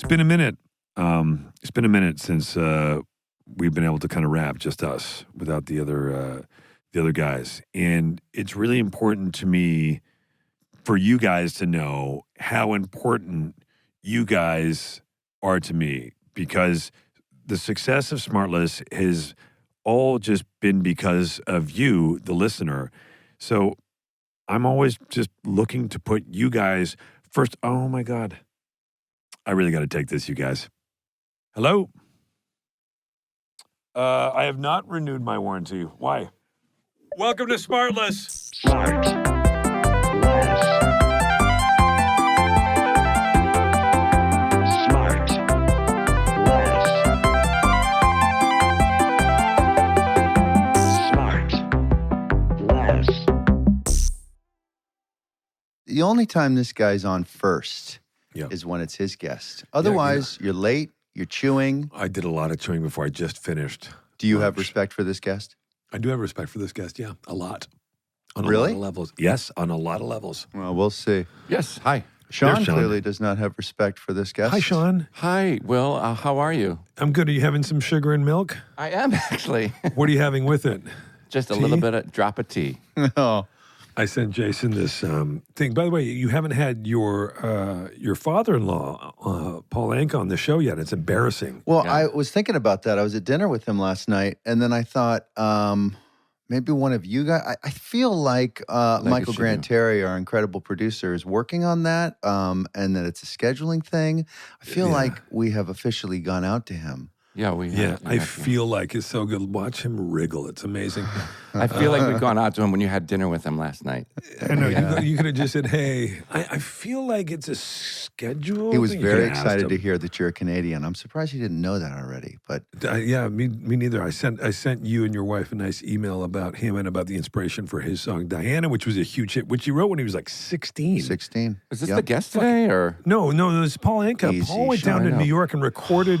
been a minute. It's been a minute since we've been able to kind of rap, just us, without the other guys. And it's really important to me for you guys to know how important you guys are to me, because the success of SmartLess has all just been because of you, the listener. So I'm always just looking to put you guys first. Oh, my God. I really got to take this, you guys. Hello? I have not renewed my warranty. Why? Welcome to SmartLess. SmartLess. The only time this guy's on first is when it's his guest. Otherwise, you're late, you're chewing. I did a lot of chewing before I just finished. Do you have respect for this guest? I do have respect for this guest, yeah, a lot. On a Really? lot of levels. Yes, on a lot of levels. Well, we'll see. Yes, hi. Sean clearly does not have respect for this guest. Hi, Sean. Hi, Will. How are you? I'm good. Are you having some sugar and milk? I am, actually. What are you having with it? Just a Tea? little bit of drop of tea. Oh. I sent Jason this thing. By the way, you haven't had your father-in-law, Paul Anka, on the show yet. It's embarrassing. Well, I was thinking about that. I was at dinner with him last night, and then I thought maybe one of you guys. I feel like Michael Grant Terry, our incredible producer, is working on that, and that it's a scheduling thing. I feel like we have officially gone out to him. Yeah, we have. Yeah, I feel like it's so good. Watch him wriggle. It's amazing. I feel like we've gone out to him when you had dinner with him last night. I know. You could have just said, hey, I feel like it's a schedule. He was very excited to hear that you're a Canadian. I'm surprised he didn't know that already. But yeah, me neither. I sent you and your wife a nice email about him and about the inspiration for his song Diana, which was a huge hit, which he wrote when he was like 16. 16. Is this the guest today, or? No, it was Paul Anka. Easy, Paul went down to New York and recorded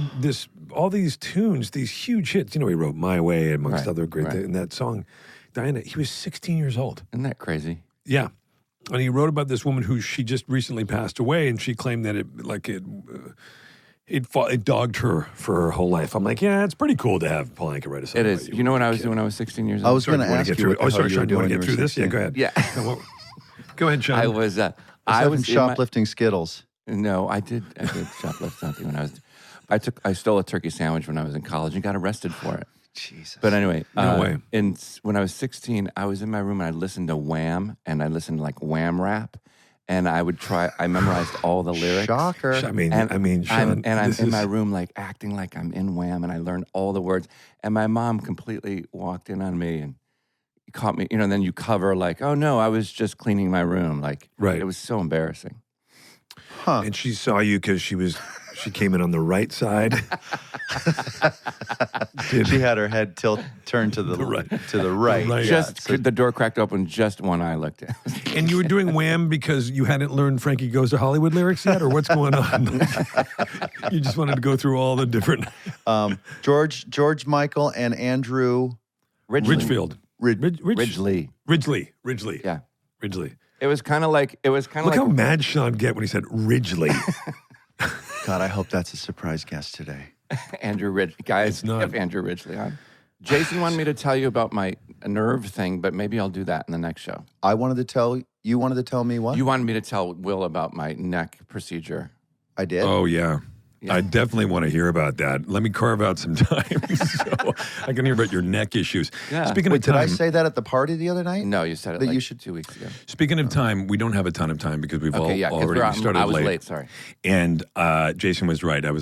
all these tunes, these huge hits. You know, he wrote My Way amongst other great things. And that song, Diana, he was 16 years old. Isn't that crazy? Yeah. And he wrote about this woman who she just recently passed away, and she claimed that it dogged her for her whole life. I'm like, yeah, it's pretty cool to have Paul Anka write a song. It is. You know what I was doing when I was 16 years old? I was going to ask you. Oh, sorry, Sean, do you want to get through this? Yeah, go ahead. Yeah. Go ahead, Sean. I was shoplifting Skittles. No, I did shoplift something when I was. I stole a turkey sandwich when I was in college and got arrested for it. Jesus. But anyway, no way. When I was 16, I was in my room and I listened to Wham, and I listened to like Wham rap, and I memorized all the lyrics. Shocker. I mean, Sean, I'm in my room like acting like I'm in Wham, and I learned all the words. And my mom completely walked in on me and caught me. And then you cover like, oh no, I was just cleaning my room. Like, it was so embarrassing. Huh. And she saw you because she came in on the right side. She had her head turned to the right. The door cracked open, just one eye looked at. And you were doing Wham because you hadn't learned Frankie Goes to Hollywood lyrics yet, or what's going on? You just wanted to go through all the different. George Michael and Andrew Ridgefield. Ridgely. Yeah. Ridgely. It was kind of like. Look how mad Sean get when he said Ridgely. God, I hope that's a surprise guest today. Andrew Ridgely. Guys, have Andrew Ridgely on. Jason wanted me to tell you about my nerve thing, but maybe I'll do that in the next show. You wanted to tell me what? You wanted me to tell Will about my neck procedure. I did? Oh, yeah. I definitely want to hear about that. Let me carve out some time so I can hear about your neck issues. Yeah. Speaking of time, did I say that at the party the other night? No, you said it that 2 weeks ago. Speaking of time, we don't have a ton of time because we've already started I was late, sorry. And Jason was right. I'm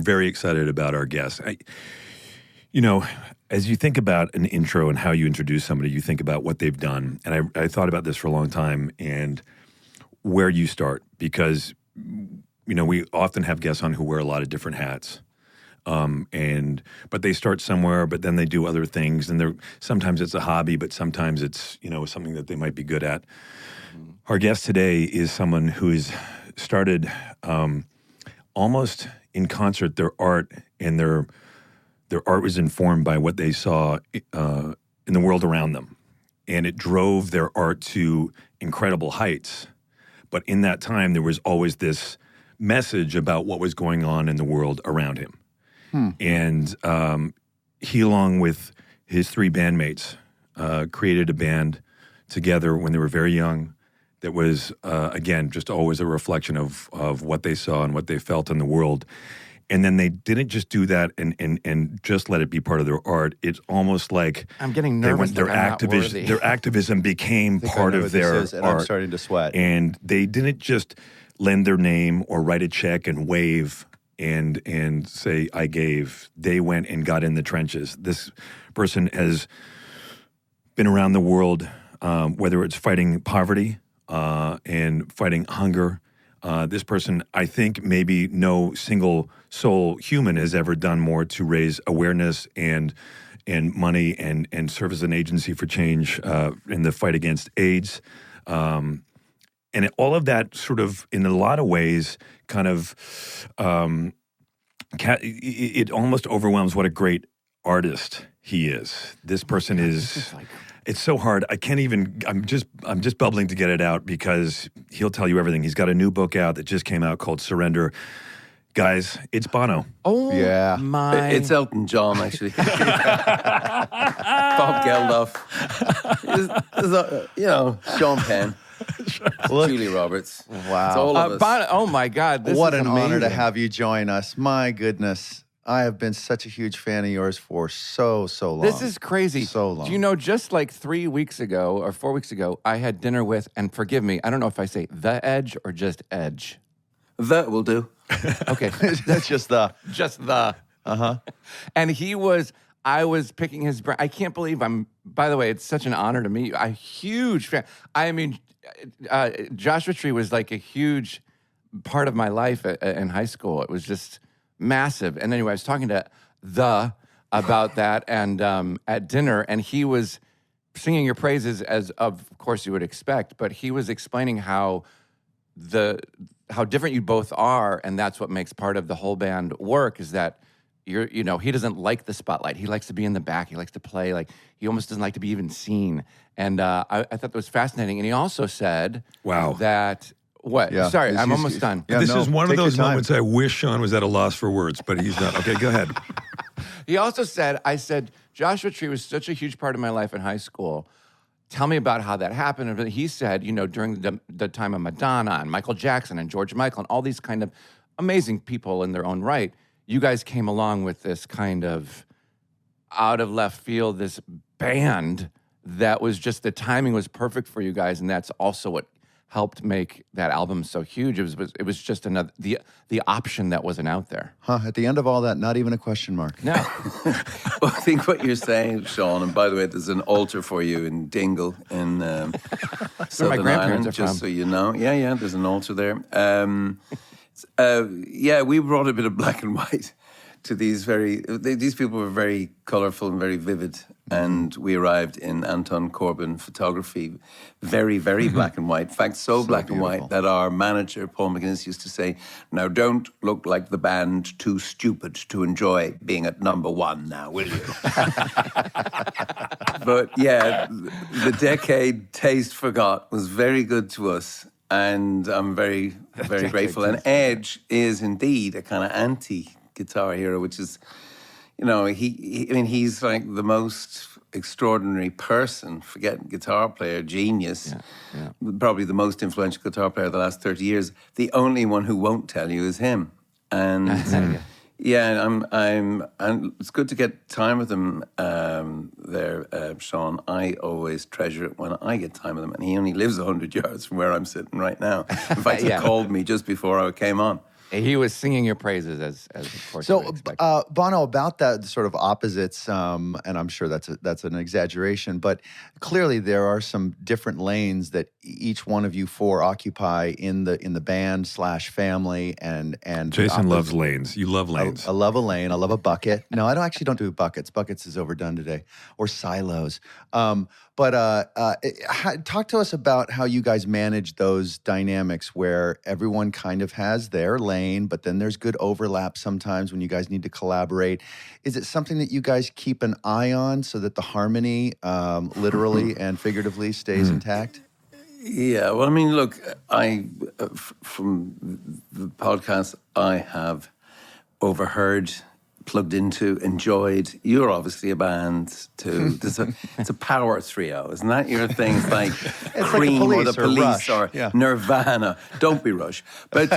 very excited about our guest. As you think about an intro and how you introduce somebody, you think about what they've done. And I thought about this for a long time and where you start, because we often have guests on who wear a lot of different hats, but they start somewhere, but then they do other things, and sometimes it's a hobby, but sometimes it's something that they might be good at. Our guest today is someone who has started almost in concert their art, and their art was informed by what they saw in the world around them, and it drove their art to incredible heights. But in that time, there was always this message about what was going on in the world around him. And he, along with his 3 bandmates, created a band together when they were very young that was, again, just always a reflection of what they saw and what they felt in the world. And then they didn't just do that and just let it be part of their art. It's almost like I'm getting nervous. Their activism became part of their art. And I'm starting to sweat. And they didn't just lend their name or write a check and wave and say, I gave. They went and got in the trenches. This person has been around the world, whether it's fighting poverty and fighting hunger. This person, I think maybe no single soul human has ever done more to raise awareness and money and serve as an agency for change in the fight against AIDS. And all of that sort of, in a lot of ways, kind of, it almost overwhelms what a great artist he is. This person is... It's so hard. I can't even. I'm just bubbling to get it out because he'll tell you everything. He's got a new book out that just came out called Surrender. Guys, it's Bono. Oh, yeah. My! It's Elton John, actually. Bob Geldof. Sean Penn. Julie Roberts. Wow. It's all of us. Bono, oh my God! This What is an honor to amazing. have you join us. My goodness. I have been such a huge fan of yours for so long. This is crazy. So long. Do you know, just like 3 weeks ago or 4 weeks ago, I had dinner with, and forgive me, I don't know if I say The Edge or just Edge. That will do. Okay. That's just the... Just the. Uh-huh. And I was picking his brain. I can't believe by the way, it's such an honor to meet you. I'm a huge fan. I mean, Joshua Tree was like a huge part of my life in high school. It was just massive. And anyway, I was talking to about that and at dinner, and he was singing your praises as of course you would expect, but he was explaining how different you both are, and that's what makes part of the whole band work, is that he doesn't like the spotlight. He likes to be in the back. He likes to play. Like, he almost doesn't like to be even seen. And I thought that was fascinating. And he also said, Wow. That... What? Yeah. Sorry, I'm almost done. Yeah, This is one of take your those time. moments I wish Sean was at a loss for words, but he's not. Okay, go ahead. He also said, I said, Joshua Tree was such a huge part of my life in high school. Tell me about how that happened. And he said, during the time of Madonna and Michael Jackson and George Michael and all these kind of amazing people in their own right, you guys came along with this kind of out of left field, this band that was just, the timing was perfect for you guys. And that's also what helped make that album so huge. It was just another the option that wasn't out there. At the end of all that, not even a question mark. No. Well, I think what you're saying, Sean, and by the way, there's an altar for you in Dingle in Southern grandparents Ireland, are just from. so you know. Yeah, there's an altar there. We brought a bit of black and white to these people were very colourful and very vivid. And we arrived in Anton Corbin photography, very, very black and white. In fact, so black and white that our manager, Paul McGuinness, used to say, now don't look like the band too stupid to enjoy being at number one now, will you? But yeah, the decade Taste Forgot was very good to us. And I'm very, very grateful. And Edge is indeed a kind of anti-guitar hero, which is... he's like the most extraordinary person, forget guitar player, genius, probably the most influential guitar player of the last 30 years. The only one who won't tell you is him. And and it's good to get time with him Sean. I always treasure it when I get time with him. And he only lives 100 yards from where I'm sitting right now. In fact, he called me just before I came on. He was singing your praises, as of course. So, Bono, about that sort of opposites, and I'm sure that's an exaggeration, but clearly there are some different lanes that each one of you four occupy in the band / family, and Jason loves lanes. You love lanes. I love a lane. I love a bucket. No, I don't do buckets. Buckets is overdone today, or silos. But talk to us about how you guys manage those dynamics where everyone kind of has their lane, but then there's good overlap sometimes when you guys need to collaborate. Is it something that you guys keep an eye on so that the harmony, literally and figuratively, stays intact? Yeah, well, I mean, look, from the podcast I have overheard, plugged into, enjoyed. You're obviously a band too. It's a power trio, isn't that your thing? It's like Cream like or the Police or Nirvana. Don't be Rush. But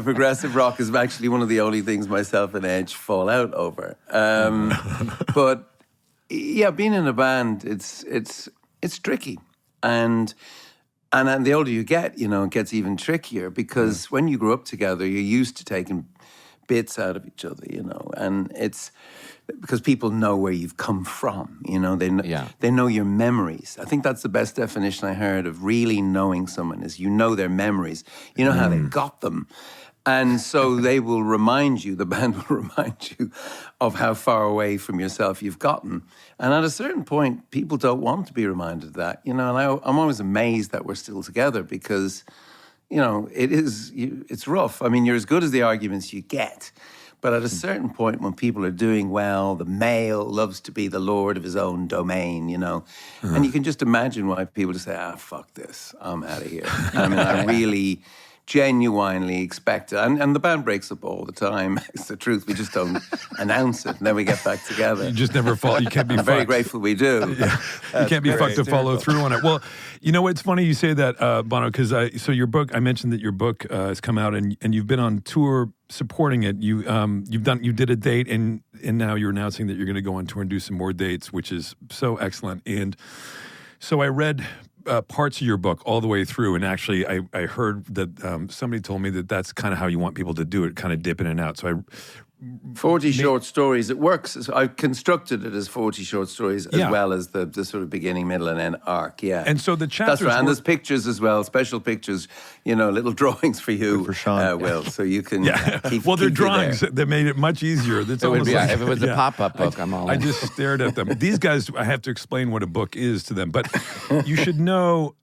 progressive rock is actually one of the only things myself and Edge fall out over. But yeah, being in a band, it's tricky. And the older you get, it gets even trickier because when you grow up together, you're used to taking bits out of each other, and it's because people know where you've come from, they know your memories. I think that's the best definition I heard of really knowing someone is their memories, how they got them. And so they will remind you, the band will remind you of how far away from yourself you've gotten. And at a certain point, people don't want to be reminded of that, and I'm always amazed that we're still together because, it's rough. I mean, you're as good as the arguments you get. But at a certain point when people are doing well, the male loves to be the lord of his own domain, And you can just imagine why people just say, fuck this, I'm out of here. I mean, I really genuinely expect it. And the band breaks up all the time. It's the truth. We just don't announce it, and then we get back together. You just never fall. You can't be I'm fucked. very grateful we do. Yeah. You can't be fucked to follow through on it. Well, it's funny you say that, Bono, because so your book, I mentioned that your book has come out and you've been on tour supporting it. You did a date and now you're announcing that you're going to go on tour and do some more dates, which is so excellent. And so I read parts of your book all the way through, and actually I heard that somebody told me that that's kind of how you want people to do it, kind of dip in and out. So 40 short stories. It works. I've constructed it as 40 short stories as well as the sort of beginning, middle, and end arc. Yeah. And so the chapters. That's right. And there's pictures as well, special pictures. Little drawings for you, for Sean. Will, so you can. Keep they're drawings that made it much easier. That's it would be if it was a pop-up book. I just stared at them. These guys, I have to explain what a book is to them, but you should know.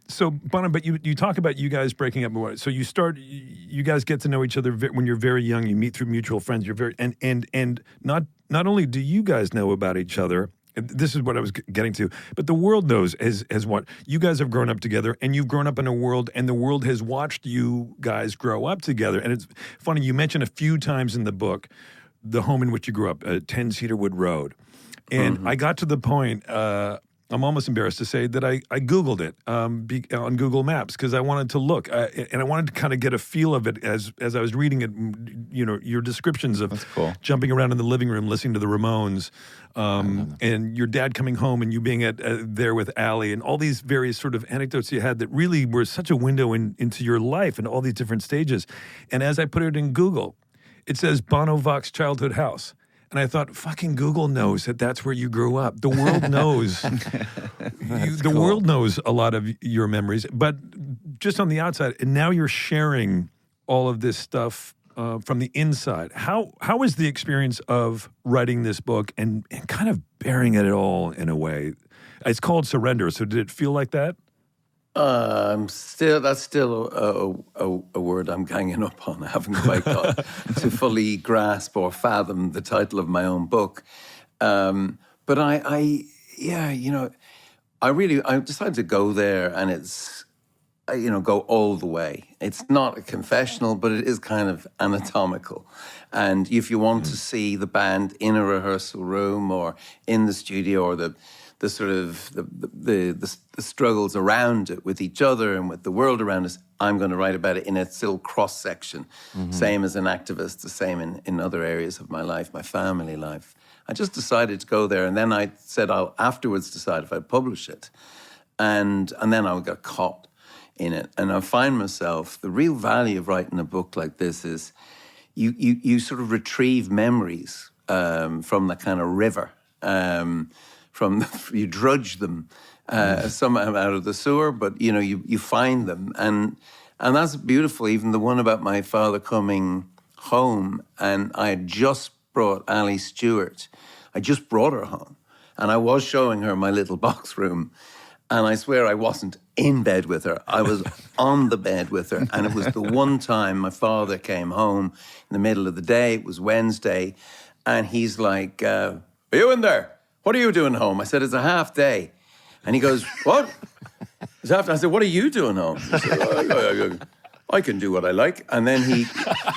So, Bono, but you talk about you guys breaking up. So you guys get to know each other when you're very young. You meet through mutual friends. You're very and not only do you guys know about each other, and this is what I was getting to, but the world knows as what you guys have grown up together, and you've grown up in a world, and the world has watched you guys grow up together. And it's funny, you mentioned a few times in the book the home in which you grew up, 10 Cedarwood Road, and I got to the point. I'm almost embarrassed to say that I Googled it on Google Maps because I wanted to look and I wanted to kind of get a feel of it as I was reading it. Your descriptions of jumping around in the living room, listening to the Ramones, and your dad coming home and you being there with Allie and all these various sort of anecdotes you had that really were such a window into your life and all these different stages. And as I put it in Google, it says Bono Vox Childhood House. And I thought, fucking Google knows that that's where you grew up. The world knows. The world knows a lot of your memories. But just on the outside, and now you're sharing all of this stuff from the inside. How was the experience of writing this book and kind of bearing it all in a way? It's called Surrender. So did it feel like that? That's still a word I'm ganging up on. I haven't quite got to fully grasp or fathom the title of my own book. But I decided to go there, and it's, go all the way. It's not a confessional, but it is kind of anatomical. And if you want to see the band in a rehearsal room or in the studio or the sort of the struggles around it with each other and with the world around us, I'm going to write about it in a still cross-section, same as an activist, the same in other areas of my life, my family life. I just decided to go there, and then I said I'll afterwards decide if I'd publish it. And then I got caught in it. And I find myself, the real value of writing a book like this is you sort of retrieve memories from that kind of river, you drudge them somehow out of the sewer, but you find them, and that's beautiful. Even the one about my father coming home, and I had just brought Ali Stewart. I just brought her home, and I was showing her my little box room, and I swear I wasn't in bed with her. I was on the bed with her, and it was the one time my father came home in the middle of the day. It was Wednesday, and he's like, "Are you in there? What are you doing home?" I said, "It's a half day." And he goes, what? I said, what are you doing home? He said, I can do what I like. And then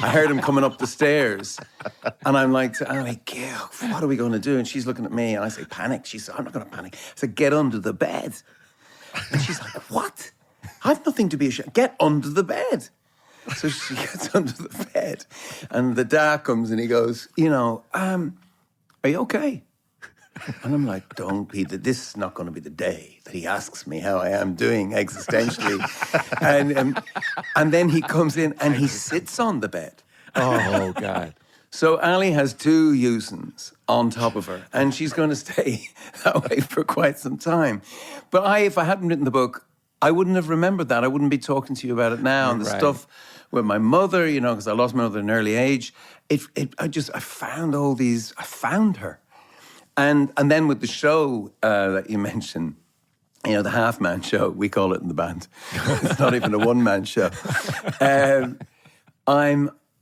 I heard him coming up the stairs. And I'm like, Gail, what are we going to do? And she's looking at me and I say, panic. She said, I'm not going to panic. I said, get under the bed. And she's like, what? I've nothing to be ashamed. Get under the bed. So she gets under the bed. And the dad comes and he goes, are you okay? And I'm like, don't be this is not going to be the day that he asks me how I am doing existentially. and then he comes in and he sits on the bed. Oh, God. So Ali has 2 Usins on top of her, and she's going to stay that way for quite some time. But if I hadn't written the book, I wouldn't have remembered that. I wouldn't be talking to you about it now. And the stuff with my mother, because I lost my mother at an early age, I found her. And then with the show that you mentioned, the half-man show, we call it in the band. It's not even a one-man show.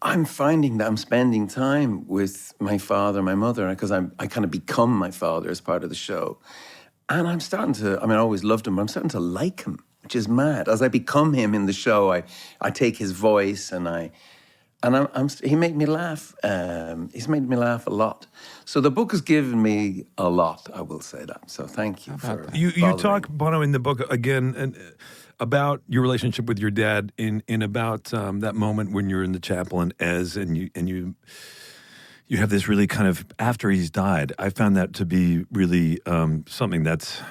I'm finding that I'm spending time with my father, my mother, because I kind of become my father as part of the show. And I'm starting to, I always loved him, but I'm starting to like him, which is mad. As I become him in the show, I take his voice and he made me laugh. He's made me laugh a lot. So the book has given me a lot, I will say that. So thank you for You talk, Bono, in the book, again, about your relationship with your dad in about that moment when you're in the chapel and you have this really kind of, after he's died, I found that to be really something that's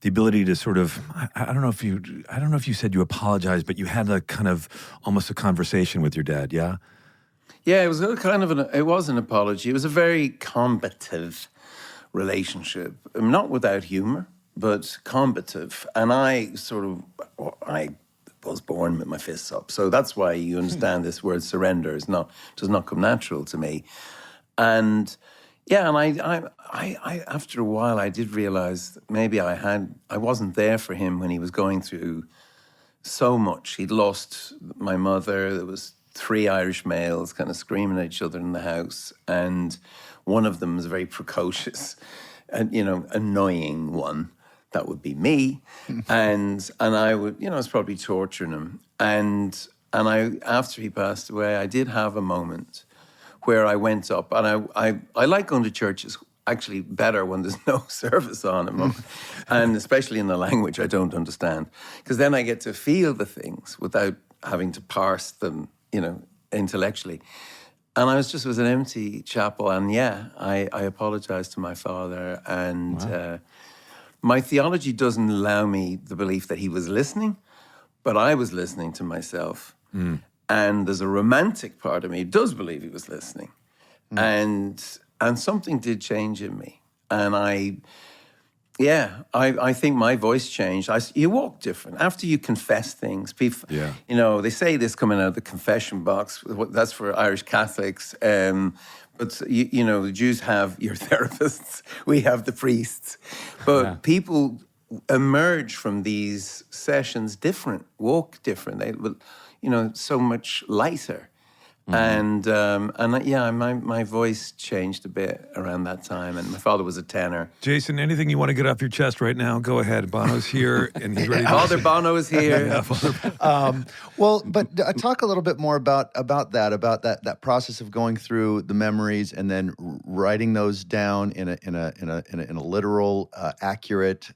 the ability to sort of, I don't know if you said you apologized, but you had a kind of almost a conversation with your dad, yeah? Yeah, it was it was an apology. It was a very combative relationship, not without humor, but combative. And I was born with my fists up. So that's why you understand this word surrender does not come natural to me. And yeah, and I after a while I did realize that maybe I wasn't there for him when he was going through so much. He'd lost my mother. There was 3 Irish males kind of screaming at each other in the house, and one of them was a very precocious and annoying one. That would be me, and I would I was probably torturing him, and I after he passed away, I did have a moment where I went up, and I like going to churches actually better when there's no service on them, and especially in the language I don't understand, because then I get to feel the things without having to parse them, intellectually. And it was an empty chapel, and I apologized to my father, and my theology doesn't allow me the belief that he was listening, but I was listening to myself. And there's a romantic part of me who does believe he was listening. And something did change in me. And I think my voice changed. You walk different. After you confess things, people, they say this coming out of the confession box. That's for Irish Catholics. But, the Jews have your therapists. We have the priests. But people emerge from these sessions different, walk different. They will, so much lighter. And my voice changed a bit around that time, and my father was a tenor. Jason, anything you want to get off your chest right now? Go ahead. Bono's here, and he's ready. Father Bono is here. But talk a little bit more about that process of going through the memories and then writing those down in a literal, accurate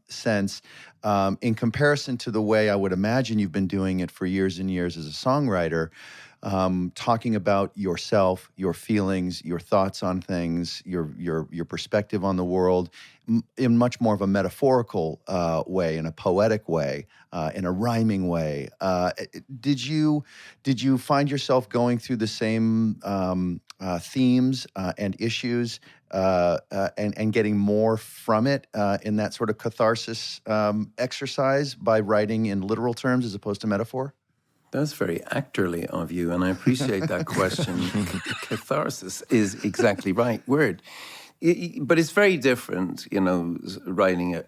sense. In comparison to the way I would imagine you've been doing it for years and years as a songwriter. Talking about yourself, your feelings, your thoughts on things, your perspective on the world, in much more of a metaphorical way, in a poetic way, in a rhyming way. Did you find yourself going through the same themes and issues and getting more from it in that sort of catharsis exercise by writing in literal terms as opposed to metaphor? That's very actorly of you, and I appreciate that question. Catharsis is exactly right word. But it's very different, writing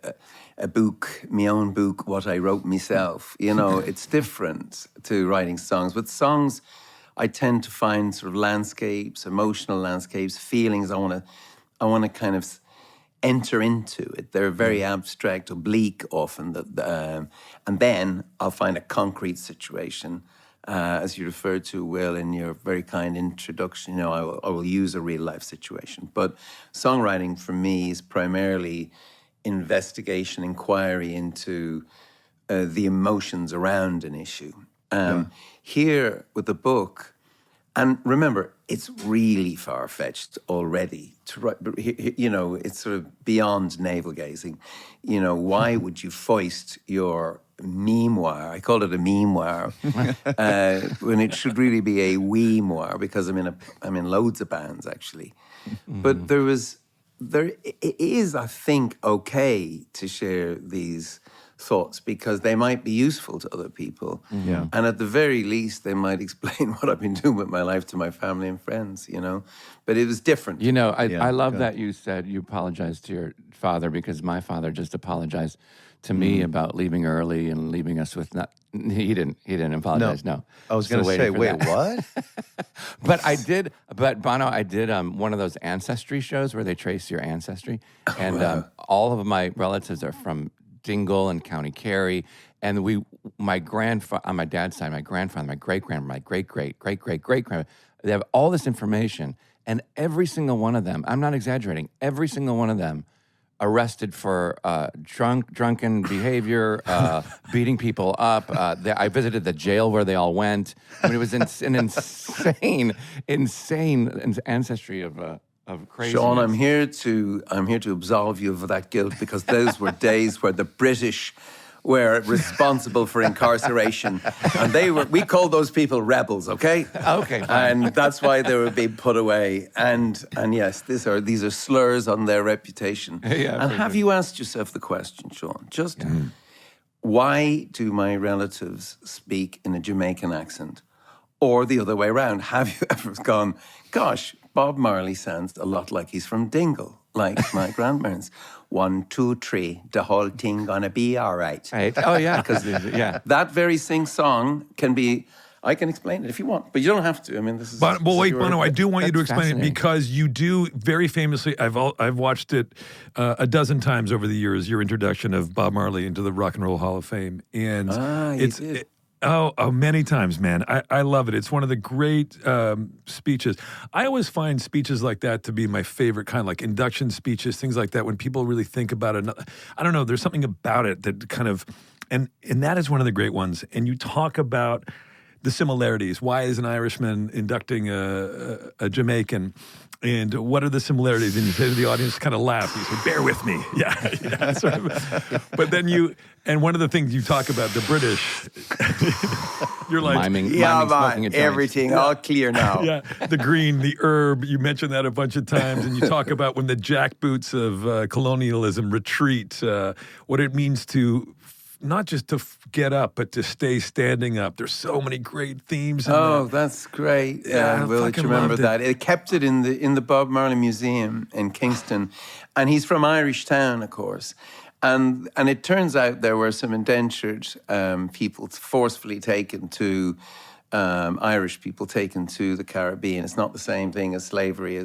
a book, my own book, what I wrote myself. It's different to writing songs. With songs, I tend to find sort of landscapes, emotional landscapes, feelings I want to kind of enter into it. They're very abstract, oblique often. And then I'll find a concrete situation, as you referred to, Will, in your very kind introduction. You know, I will use a real life situation. But songwriting for me is primarily investigation, inquiry into the emotions around an issue. Here with the book, and remember, it's really far-fetched already to write. You know, it's sort of beyond navel-gazing. You know, why would you foist your memoir? I call it a memoir when it should really be a we-moir, because I'm in loads of bands actually. But there it is, I think, okay to share these thoughts because they might be useful to other people. Yeah. And at the very least, they might explain what I've been doing with my life to my family and friends, you know. But it was different. You know, I love that you said you apologized to your father, because my father just apologized to me about leaving early and leaving us with not. He didn't apologize. No. I was Still going to say, waiting for wait, that. what? But Bono, I did one of those ancestry shows where they trace your ancestry. And all of my relatives are from Dingle and County Kerry. And my grandfather, on my dad's side, my grandfather, my great-grandma, my great-great-great-great-great-grandma, they have all this information. And every single one of them, I'm not exaggerating, every single one of them arrested for drunken behavior, beating people up. I visited the jail where they all went. I mean, it was an insane ancestry of craziness. Sean, I'm here to absolve you of that guilt, because those were days where the British were responsible for incarceration, and we called those people rebels. Okay. Okay. Fine. And that's why they were being put away. And yes, these are slurs on their reputation. Yeah, and have you asked yourself the question, Sean? Just why do my relatives speak in a Jamaican accent, or the other way around? Have you ever gone, gosh, Bob Marley sounds a lot like he's from Dingle, like my grandparents. 1, 2, 3, the whole thing gonna be all right. Right. Oh, yeah. Because that very sing-song can be, I can explain it if you want, but you don't have to. I mean, this is... But wait, Bono, I do want you to That's explain it, because you do very famously, I've watched it a dozen times over the years, your introduction of Bob Marley into the Rock and Roll Hall of Fame. And many times, man. I love it. It's one of the great speeches. I always find speeches like that to be my favorite kind, like induction speeches, things like that, when people really think about it. I don't know, there's something about it that kind of, and that is one of the great ones. And you talk about the similarities. Why is an Irishman inducting a Jamaican? And what are the similarities? And you say to the audience, kind of laugh. You say, bear with me. Yeah. Sort of. But then and one of the things you talk about, the British, you're like, miming smoking a joint. Everything all clear now. Yeah, the green, the herb, you mentioned that a bunch of times. And you talk about when the jackboots of colonialism retreat, what it means to not just to get up, but to stay standing up. There's so many great themes in that. That's great. Yeah, I Will, fucking you remember loved that? It kept it in the Bob Marley Museum in Kingston. And he's from Irish Town, of course. And it turns out there were some indentured people forcefully taken to, Irish people taken to the Caribbean. It's not the same thing as slavery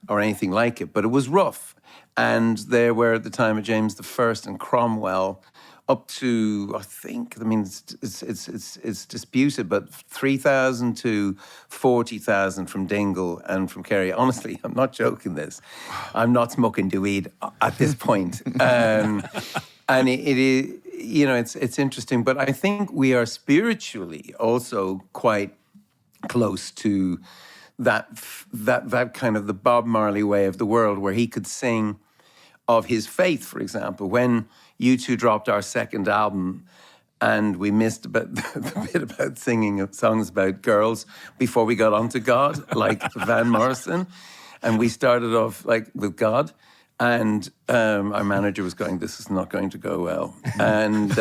or anything like it, but it was rough. And there were, at the time of James I and Cromwell, up to, it's disputed, but 3,000 to 40,000 from Dingle and from Kerry. Honestly, I'm not joking this. I'm not smoking the weed at this point. And it is, you know, it's interesting, but I think we are spiritually also quite close to that kind of the Bob Marley way of the world, where he could sing of his faith, for example. When U2 dropped our second album and we missed about the bit about singing songs about girls before we got onto God, like Van Morrison, and we started off like with God, and our manager was going, this is not going to go well. And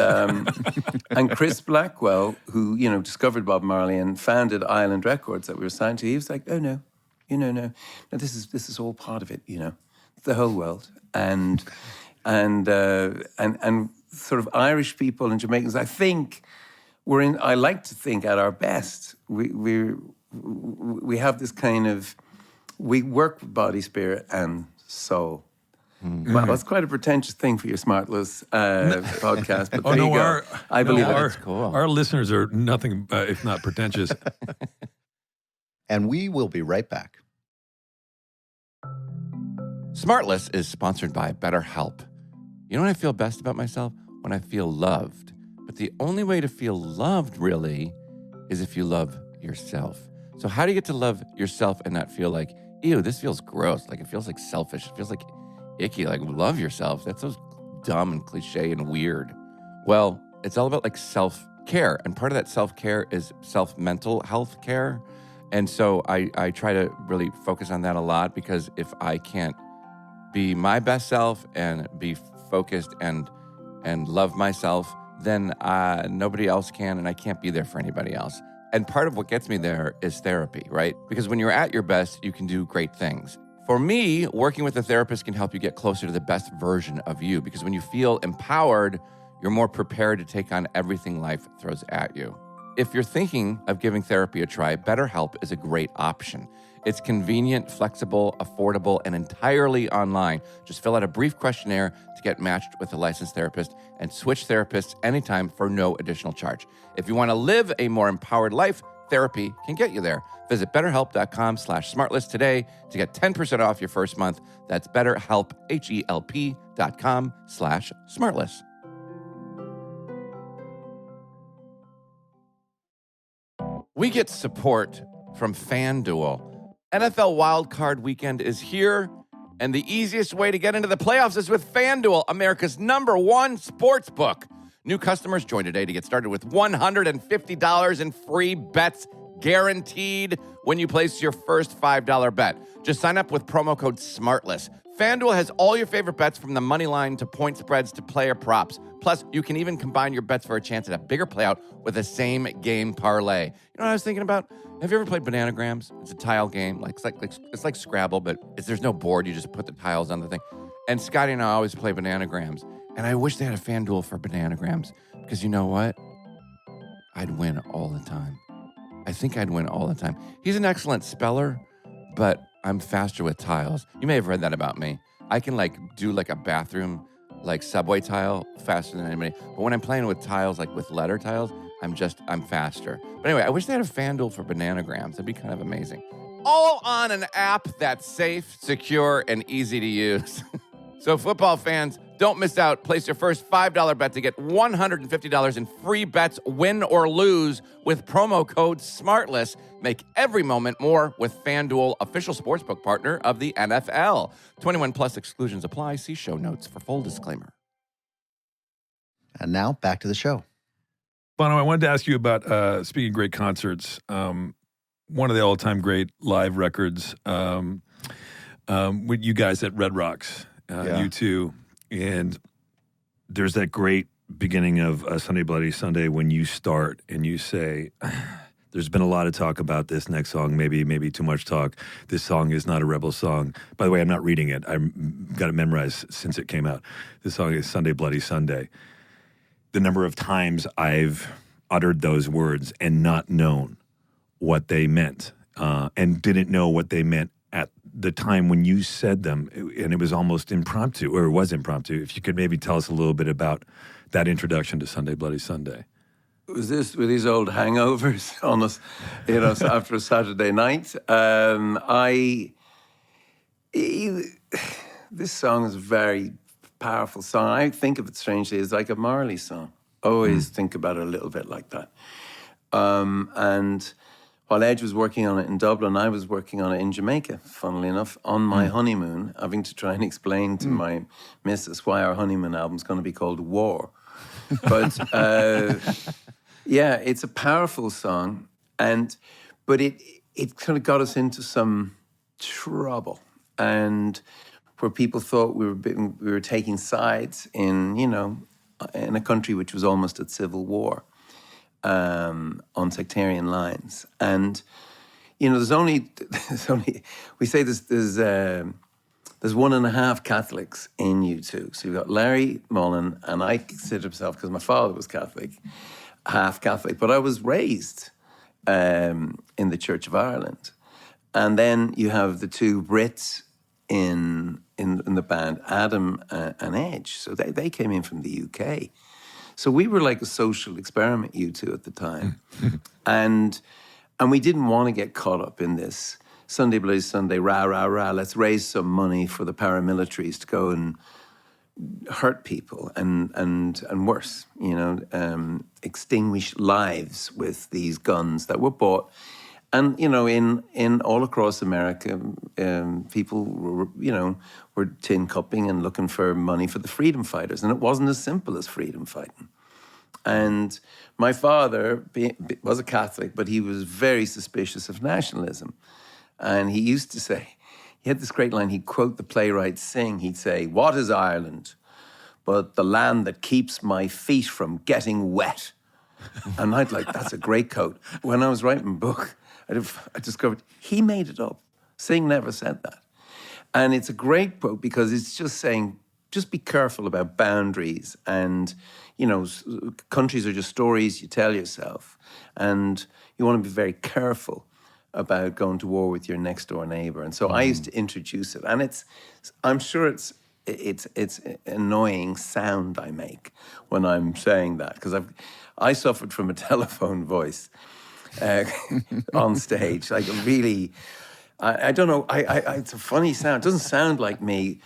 Chris Blackwell, who, you know, discovered Bob Marley and founded Island Records that we were signed to, he was like, oh no, no, this is all part of it, you know, the whole world. And sort of Irish people and Jamaicans, I think I like to think at our best. We have this kind of, we work with body, spirit, and soul. Well, that's quite a pretentious thing for your SmartLess podcast, but there you go. I believe it. Our listeners are nothing if not pretentious. And we will be right back. SmartLess is sponsored by BetterHelp. You know when I feel best about myself? When I feel loved. But the only way to feel loved, really, is if you love yourself. So how do you get to love yourself and not feel like, ew, this feels gross. Like, it feels like selfish. It feels like icky. Like, love yourself. That's so dumb and cliche and weird. Well, it's all about, like, self-care. And part of that self-care is self-mental health care. And so I try to really focus on that a lot, because if I can't be my best self and be focused and love myself, then nobody else can, and I can't be there for anybody else. And part of what gets me there is therapy, right? Because when you're at your best, you can do great things. For me, working with a therapist can help you get closer to the best version of you, because when you feel empowered, you're more prepared to take on everything life throws at you. If you're thinking of giving therapy a try, BetterHelp is a great option. It's convenient, flexible, affordable, and entirely online. Just fill out a brief questionnaire to get matched with a licensed therapist and switch therapists anytime for no additional charge. If you want to live a more empowered life, therapy can get you there. Visit BetterHelp.com/SmartLess today to get 10% off your first month. That's BetterHelp, HELP.com/SmartLess. We get support from FanDuel. NFL Wildcard Weekend is here, and the easiest way to get into the playoffs is with FanDuel, America's #1 sports book. New customers join today to get started with $150 in free bets guaranteed when you place your first $5 bet. Just sign up with promo code SmartLess. FanDuel has all your favorite bets, from the money line to point spreads to player props. Plus, you can even combine your bets for a chance at a bigger payout with a same-game parlay. You know what I was thinking about? Have you ever played Bananagrams? It's a tile game. It's like Scrabble, but there's no board. You just put the tiles on the thing. And Scotty and I always play Bananagrams. And I wish they had a FanDuel for Bananagrams, because you know what? I'd win all the time. I think I'd win all the time. He's an excellent speller, but I'm faster with tiles. You may have read that about me. I can do a bathroom subway tile faster than anybody. But when I'm playing with tiles, with letter tiles, I'm faster. But anyway, I wish they had a FanDuel for Bananagrams. That'd be kind of amazing. All on an app that's safe, secure, and easy to use. So football fans, don't miss out. Place your first $5 bet to get $150 in free bets, win or lose, with promo code SmartLess. Make every moment more with FanDuel, official sportsbook partner of the NFL. 21 plus exclusions apply. See show notes for full disclaimer. And now back to the show. Bono, I wanted to ask you about, speaking of great concerts, one of the all-time great live records with you guys at Red Rocks, you two. And there's that great beginning of Sunday Bloody Sunday when you start and you say, there's been a lot of talk about this next song, maybe too much talk. This song is not a rebel song. By the way, I'm not reading it. I've got it memorized since it came out. This song is Sunday Bloody Sunday. The number of times I've uttered those words and not known what they meant and didn't know what they meant at the time when you said them, and it was almost impromptu, or it was impromptu. If you could maybe tell us a little bit about that introduction to Sunday Bloody Sunday. Were these old hangovers on us, after a Saturday night? This song is a very powerful song. I think of it strangely as like a Marley song. Always think about it a little bit like that. And while Edge was working on it in Dublin, I was working on it in Jamaica, funnily enough, on my honeymoon, having to try and explain to my missus why our honeymoon album's going to be called War. But yeah, it's a powerful song, but it kind of got us into some trouble, and where people thought we were taking sides in a country which was almost at civil war. On sectarian lines, and there's only we say there's 1.5 Catholics in U2. So you've got Larry Mullen, and I consider myself, because my father was Catholic, half Catholic, but I was raised in the Church of Ireland, and then you have the two Brits in in the band, Adam and Edge. So they came in from the UK. So we were like a social experiment, U2 at the time. and we didn't want to get caught up in this Sunday Blues Sunday, rah, rah, rah. Let's raise some money for the paramilitaries to go and hurt people and worse, extinguish lives with these guns that were bought. And, in all across America, people were tin cupping and looking for money for the freedom fighters. And it wasn't as simple as freedom fighting. And my father was a Catholic, but he was very suspicious of nationalism. And he used to say, he had this great line, he'd quote the playwright Synge, he'd say, "What is Ireland but the land that keeps my feet from getting wet?" And I'd like, that's a great quote. When I was writing a book, I discovered he made it up. Synge never said that. And it's a great quote because it's just saying, just be careful about boundaries. And, countries are just stories you tell yourself. And you want to be very careful about going to war with your next door neighbor. And so I used to introduce it. And I'm sure it's annoying sound I make when I'm saying that, because I suffered from a telephone voice on stage. Like really, I don't know, it's a funny sound. It doesn't sound like me.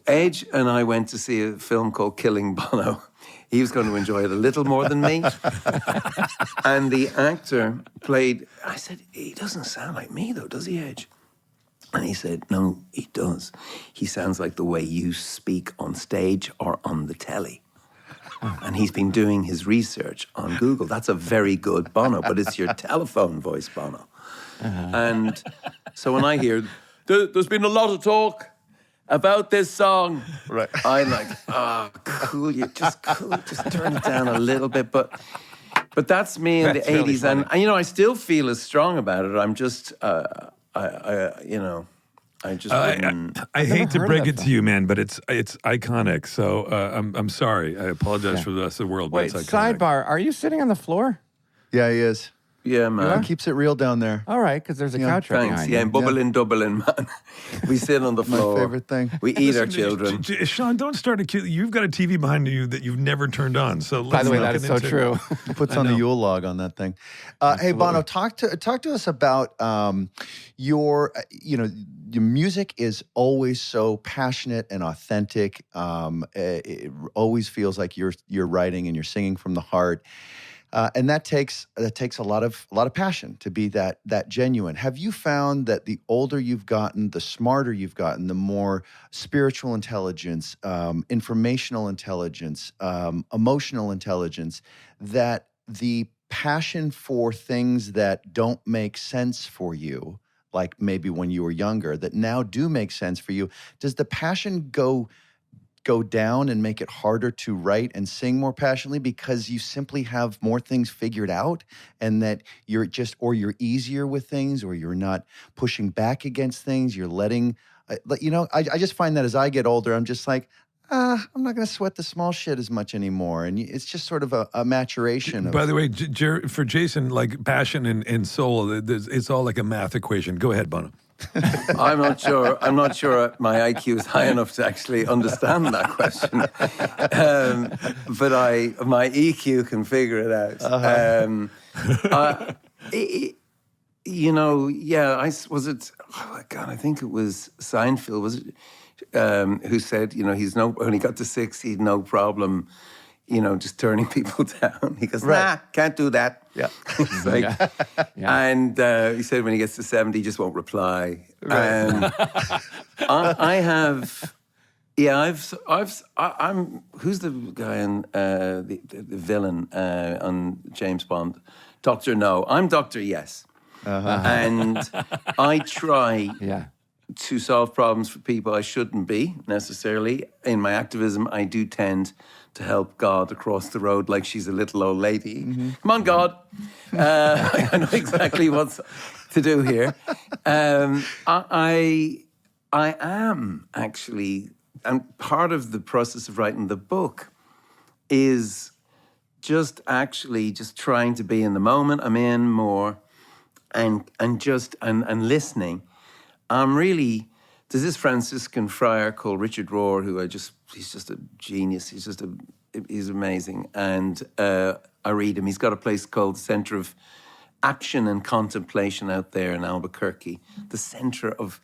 Edge and I went to see a film called Killing Bono. He was going to enjoy it a little more than me. And the actor played, I said, he doesn't sound like me though, does he, Edge? And he said, no, he does. He sounds like the way you speak on stage or on the telly. And he's been doing his research on Google. That's a very good Bono, but it's your telephone voice, Bono. And so when I hear, there's been a lot of talk about this song, right? I'm like, cool, just turn it down a little bit. But that's me in the 80s. Really, and I still feel as strong about it. I'm just... I hate to break it to you, man, but it's iconic. So I'm sorry. I apologize for the rest of the world. Wait, but it's iconic. Sidebar. Are you sitting on the floor? Yeah, he is. Yeah, man. He keeps it real down there. All right, because there's a couch right behind you. Yeah, bubbling, man. We sit on the floor. My favorite thing. We eat our children. Sean, don't start a cue. You've got a TV behind you that you've never turned on. So by the way, that is so true. He puts on the Yule log on that thing. Hey, Bono, talk to us about your music is always so passionate and authentic. It always feels like you're writing and you're singing from the heart. And that takes a lot of passion to be that genuine. Have you found that the older you've gotten, the smarter you've gotten, the more spiritual intelligence, informational intelligence, emotional intelligence, that the passion for things that don't make sense for you, like maybe when you were younger, that now do make sense for you, does the passion go down and make it harder to write and sing more passionately because you simply have more things figured out, and that you're easier with things, or you're not pushing back against things, you're letting, I just find that as I get older, I'm just like, I'm not going to sweat the small shit as much anymore. And it's just sort of a maturation. By the way, for Jason, like passion and soul, it's all like a math equation. Go ahead, Bono. I'm not sure my IQ is high enough to actually understand that question. But my EQ can figure it out. I think it was Seinfeld, was it, who said, when he got to 6, he'd no problem, just turning people down. He goes, nah, can't do that. Yeah. It's like, and he said when he gets to 70, he just won't reply. Right. I'm who's the guy in the villain on James Bond? Dr. No. I'm Dr. Yes. And I try to solve problems for people I shouldn't be necessarily. In my activism, I do tend to help God across the road like she's a little old lady. Mm-hmm. Come on, God. I know exactly what to do here. I am actually, and part of the process of writing the book is just trying to be in the moment I'm in more and listening. I'm really there's this Franciscan friar called Richard Rohr, who he's just a genius. He's amazing. And I read him. He's got a place called the Center of Action and Contemplation out there in Albuquerque. The center of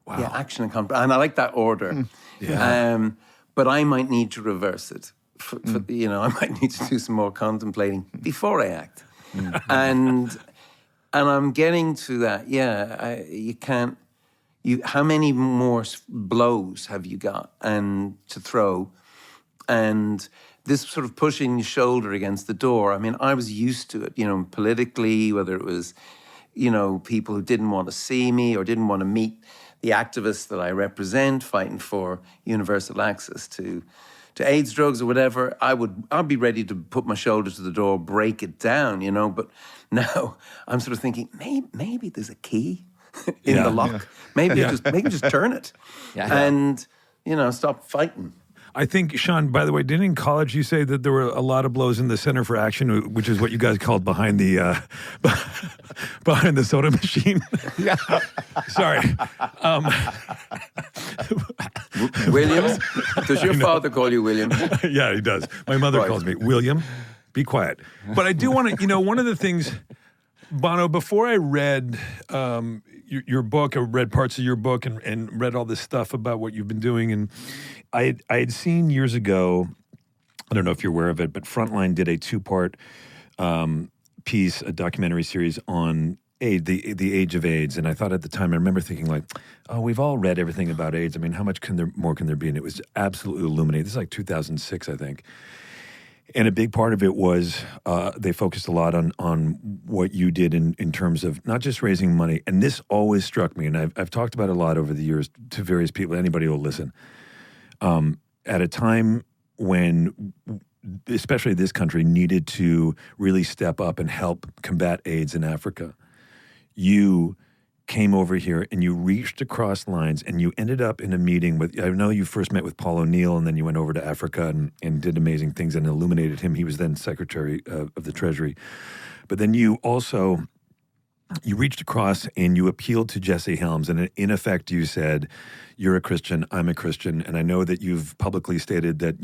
action and contemplation. And I like that order. But I might need to reverse it. I might need to do some more contemplating before I act. And I'm getting to that. You can't. How many more blows have you got and to throw? And this sort of pushing your shoulder against the door. I mean, I was used to it, politically, whether it was, people who didn't want to see me or didn't want to meet the activists that I represent, fighting for universal access to AIDS drugs or whatever. I'd be ready to put my shoulder to the door, break it down, But now I'm sort of thinking, maybe there's a key in the lock. Yeah. Maybe just turn it and, stop fighting. I think, Sean, by the way, didn't in college you say that there were a lot of blows in the Center for Action, which is what you guys called behind the soda machine? Yeah. Sorry. Williams? Does your father call you William? Yeah, he does. My mother calls me William. Be quiet. But I do want to, one of the things, Bono, before I read your book, I read parts of your book and read all this stuff about what you've been doing, and I had seen years ago, I don't know if you're aware of it, but Frontline did a 2-part piece, a documentary series on AIDS, the age of AIDS. And I thought at the time, I remember thinking like, oh, we've all read everything about AIDS. I mean, how much more can there be? And it was absolutely illuminating. This is like 2006, I think. And a big part of it was they focused a lot on what you did in terms of not just raising money. And this always struck me, and I've talked about it a lot over the years to various people, anybody who will listen. At a time when, especially this country, needed to really step up and help combat AIDS in Africa, you came over here and you reached across lines and you ended up in a meeting with, I know you first met with Paul O'Neill and then you went over to Africa and did amazing things and illuminated him. He was then Secretary of the Treasury. But then you reached across and you appealed to Jesse Helms, and in effect you said, you're a Christian, I'm a Christian, and I know that you've publicly stated that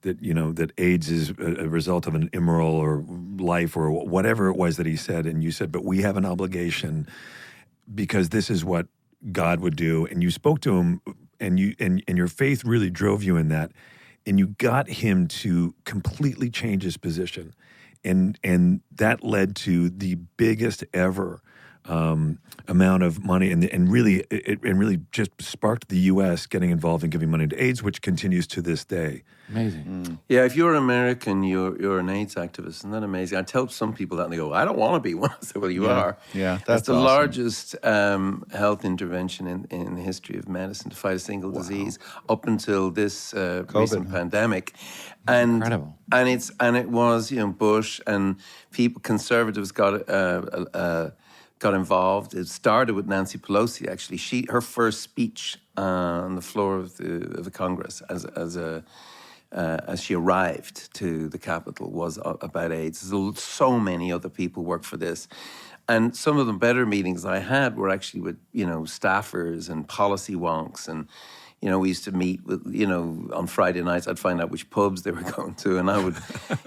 that AIDS is a result of an immoral or life or whatever it was that he said, and you said, but we have an obligation because this is what God would do, and you spoke to him, and your faith really drove you in that, and you got him to completely change his position. And that led to the biggest ever amount of money, and really just sparked the U.S. getting involved in giving money to AIDS, which continues to this day. Amazing. Yeah, if you're American, you're an AIDS activist. Isn't that amazing? I tell some people that, and they go, I don't want to be one. I say, well, you are. Yeah, that's the awesome. Largest health intervention in the history of medicine to fight a single disease up until this recent pandemic. And incredible. And it was, Bush and conservatives got involved. It started with Nancy Pelosi, actually. Her first speech on the floor of the Congress as she arrived to the Capitol was about AIDS. So many other people worked for this. And some of the better meetings I had were actually with, staffers and policy wonks. And, we used to meet with, on Friday nights, I'd find out which pubs they were going to. And I would,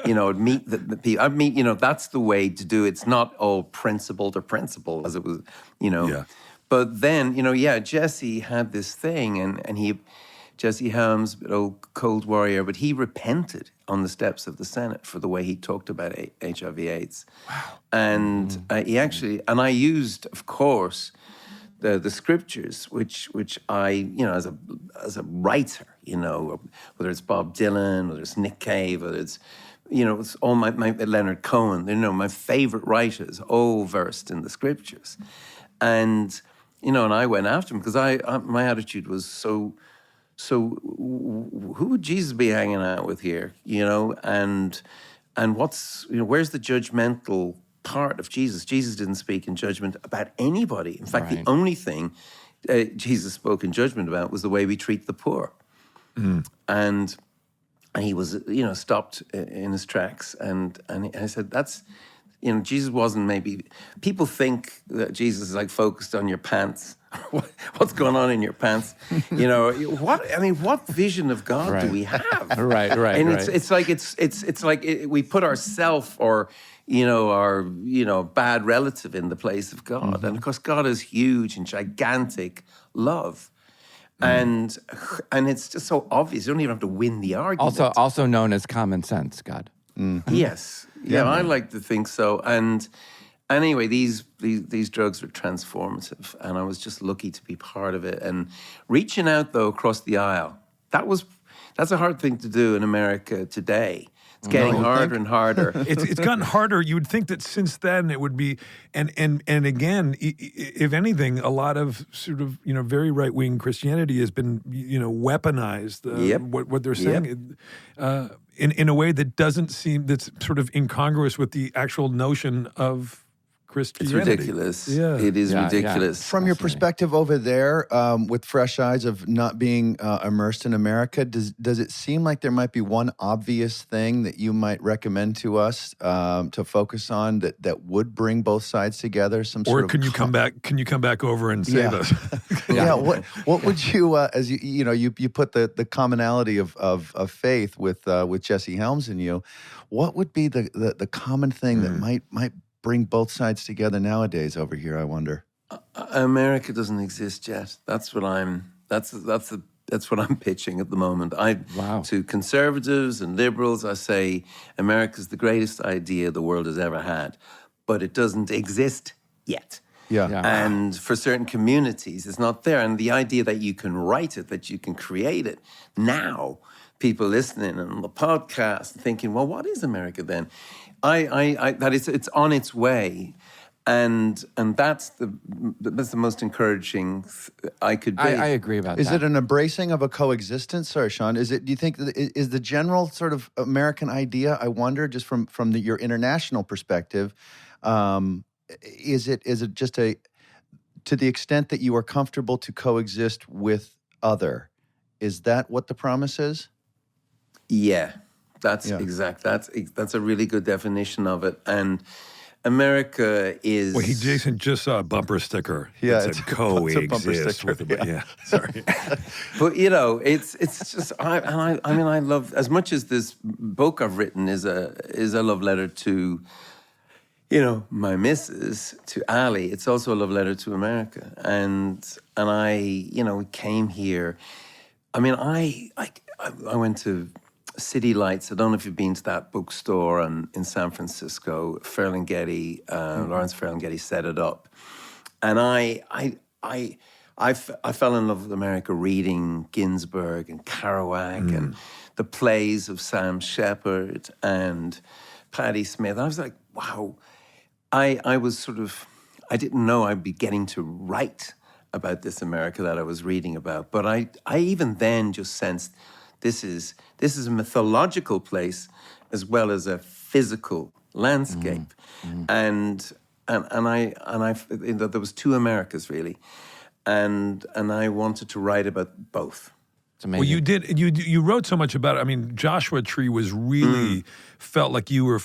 I'd meet the people. I'd meet, that's the way to do it. It's not all principle to principle as it was, Yeah. But then, Jesse had this thing and Jesse Helms, old cold warrior, but he repented on the steps of the Senate for the way he talked about HIV/AIDS. Wow. And he actually, and I used, of course, the scriptures, which I, as a writer, whether it's Bob Dylan, whether it's Nick Cave, whether it's, it's all my Leonard Cohen, my favorite writers, all versed in the scriptures. And, and I went after him because my attitude was so who would Jesus be hanging out with here, and what's, where's the judgmental part of Jesus? Jesus didn't speak in judgment about anybody. In fact, the only thing Jesus spoke in judgment about was the way we treat the poor. And he was, stopped in his tracks. And I said, that's, Jesus wasn't maybe, people think that Jesus is like focused on your pants What's going on in your pants? You know, what vision of God do we have? Right. And it's like we put ourself or our bad relative in the place of God, and of course God is huge and gigantic love, and it's just so obvious. You don't even have to win the argument. Also known as common sense, God. Yes, I like to think so. And anyway, these drugs were transformative, and I was just lucky to be part of it. And reaching out though across the aisle, that's a hard thing to do in America today. It's getting harder and harder. It's gotten harder. You would think that since then it would be, and again, if anything, a lot of sort of very right wing Christianity has been weaponized. What they're saying in a way that doesn't seem, that's sort of incongruous with the actual notion of Christianity. It's ridiculous. Yeah. It is ridiculous. From your perspective over there, with fresh eyes of not being immersed in America, does it seem like there might be one obvious thing that you might recommend to us to focus on that would bring both sides together? Or can you come back? Can you come back over and save us? What would you as you put the commonality of faith with Jesse Helms and you? What would be the common thing that might bring both sides together nowadays over here, I wonder? America doesn't exist yet. That's what I'm pitching at the moment. To conservatives and liberals, I say America's the greatest idea the world has ever had, but it doesn't exist yet. And for certain communities, it's not there. And the idea that you can write it, that you can create it now, people listening on the podcast thinking, well, what is America then? It's on its way, and that's the most encouraging I could be. I agree about that. Is it an embracing of a coexistence? Sorry, Sean. Do you think is the general sort of American idea? I wonder, just from your international perspective, is it just to the extent that you are comfortable to coexist with other? Is that what the promise is? Yeah. That's exact. That's a really good definition of it. And America is. Well, Jason just saw a bumper sticker. Yeah, that said coexist with sorry. But it's just I love, as much as this book I've written is a love letter to my missus, to Ali. It's also a love letter to America, and I we came here. I mean, I went to City Lights. I don't know if you've been to that bookstore in San Francisco. Ferlinghetti, Lawrence Ferlinghetti set it up, and I fell in love with America reading Ginsberg and Kerouac and the plays of Sam Shepard and Patti Smith. I was like, wow. I was I didn't know I'd be getting to write about this America that I was reading about, but I even then just sensed this is a mythological place as well as a physical landscape, and there was two Americas really, and I wanted to write about both. It's amazing. Well, you did. You wrote so much about it. I mean, Joshua Tree was really felt like you were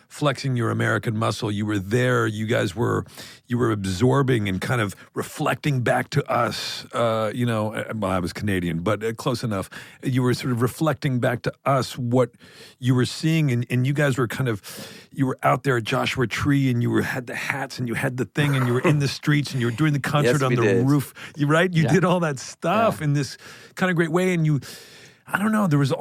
flexing your American muscle. You were there. You were absorbing and kind of reflecting back to us. Well, I was Canadian, but close enough. You were sort of reflecting back to us what you were seeing, and you guys were you were out there at Joshua Tree, and you had the hats, and you had the thing, and you were in the streets, and you were doing the concert on the roof. You did all that stuff in this kind of great way, and you. I don't know. There was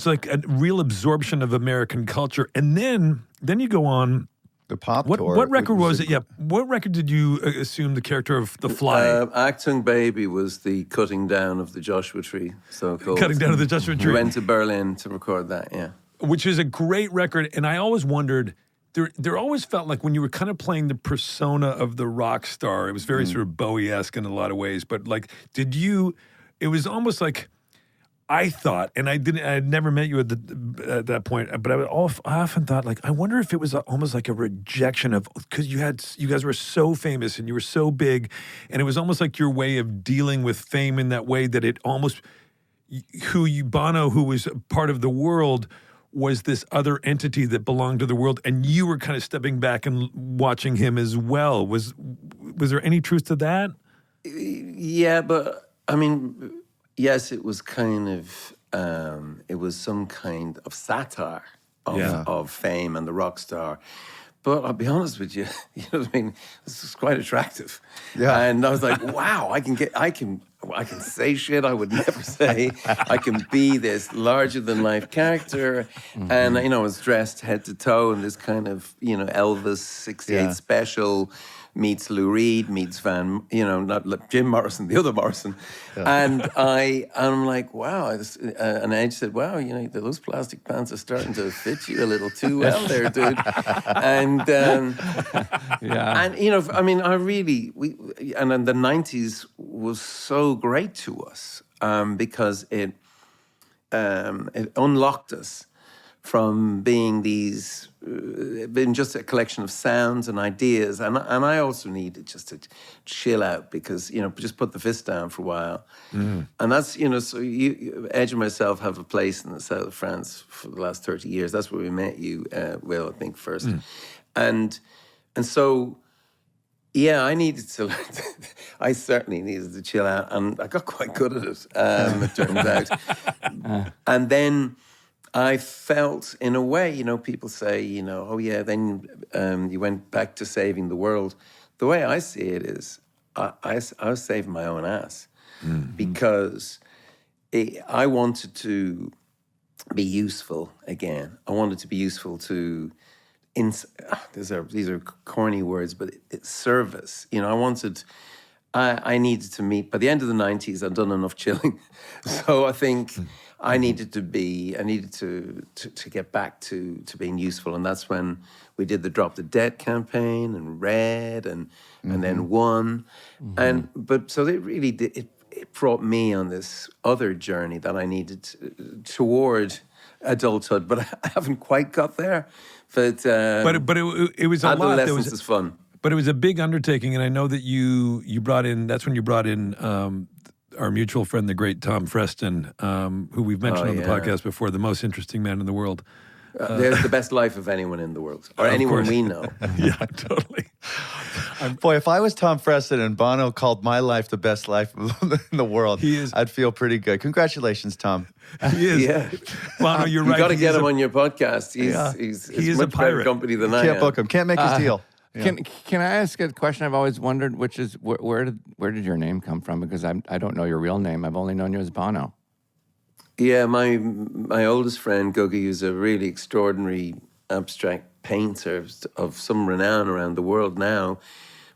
like a real absorption of American culture, and then you go on the pop tour. What record was it? Yeah, what record did you assume the character of the Fly? Actung Baby was the cutting down of the Joshua Tree, so-called. Cutting down of the Joshua Tree. We went to Berlin to record that. Yeah, which is a great record, and I always wondered. There always felt like when you were kind of playing the persona of the rock star, it was very sort of Bowie-esque in a lot of ways. But like, it was almost like I thought, and I had never met you at that point, but I often thought, like, I wonder if it was almost like a rejection of, because you guys were so famous and you were so big, and it was almost like your way of dealing with fame in that way that it almost, Bono, who was part of the world, was this other entity that belonged to the world, and you were kind of stepping back and watching him as well. Was there any truth to that? Yeah, but I mean, yes, it was kind of, it was some kind of satire of fame and the rock star. But I'll be honest with you, you know what I mean? This is quite attractive. Yeah. And I was like, wow, I can say shit I would never say. I can be this larger than life character. And, you know, I was dressed head to toe in this kind of, you know, Elvis 68 special meets Lou Reed, meets not Jim Morrison, the other Morrison. Yeah. And I'm like, wow. And Edge said, wow, you know, those plastic pants are starting to fit you a little too well there, dude. And, and you know, I mean, and then the 90s was so great to us because it unlocked us from being just a collection of sounds and ideas. And I also needed just to chill out because, you know, just put the fist down for a while. And that's, you know, so Edge and myself have a place in the south of France for the last 30 years. That's where we met you, Will, I think, first. And so, yeah, I certainly needed to chill out. And I got quite good at it, it turns out. And then I felt, in a way, you know, people say, you know, oh yeah, then you went back to saving the world. The way I see it is, I was saving my own ass because I wanted to be useful again. I wanted to be useful to, these are corny words, but it's service. You know, I needed to meet, by the end of the 90s, I'd done enough chilling. So I think I needed to get back to being useful. And that's when we did the Drop the Debt campaign and Red and then One. But so it really did, it brought me on this other journey that I needed toward adulthood, but I haven't quite got there. But it was a lot. Adolescence is fun. But it was a big undertaking, and I know that you brought in. That's when you brought in our mutual friend, the great Tom Freston, who we've mentioned on the podcast before, the most interesting man in the world. There's the best life of anyone in the world, or anyone we know. Yeah, totally. Boy, if I was Tom Freston and Bono called my life the best life in the world, I'd feel pretty good. Congratulations, Tom. He is. Yeah. Bono, you're right. You got to get him on your podcast. He's a much pirate. better company than I am. Can't book him. Can't make his deal. Yeah. Can I ask a question I've always wondered, which is where did your name come from? Because I don't know your real name. I've only known you as Bono. Yeah, my oldest friend, Gugi, who's a really extraordinary abstract painter of some renown around the world now,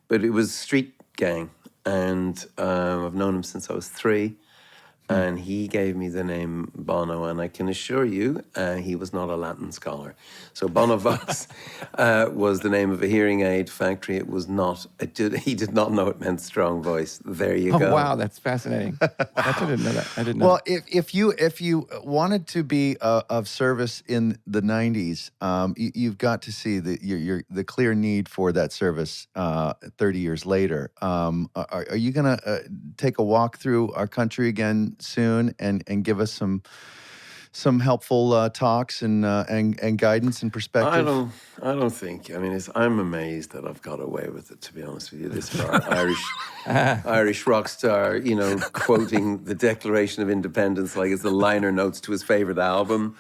but it was Street Gang, and I've known him since I was 3, and he gave me the name Bono, and I can assure you he was not a Latin scholar. So Bono Vox was the name of a hearing aid factory. It was not. He did not know it meant strong voice. There you go. Wow, that's fascinating. I didn't know that. I didn't know. Well, if you wanted to be of service in the 90s, you've got to see the clear need for that service 30 years later. Are you going to take a walk through our country again soon and give us some helpful talks and guidance and perspective? I don't think. I mean, I'm amazed that I've got away with it, to be honest with you. This far, Irish rock star, you know, quoting the Declaration of Independence like it's the liner notes to his favorite album,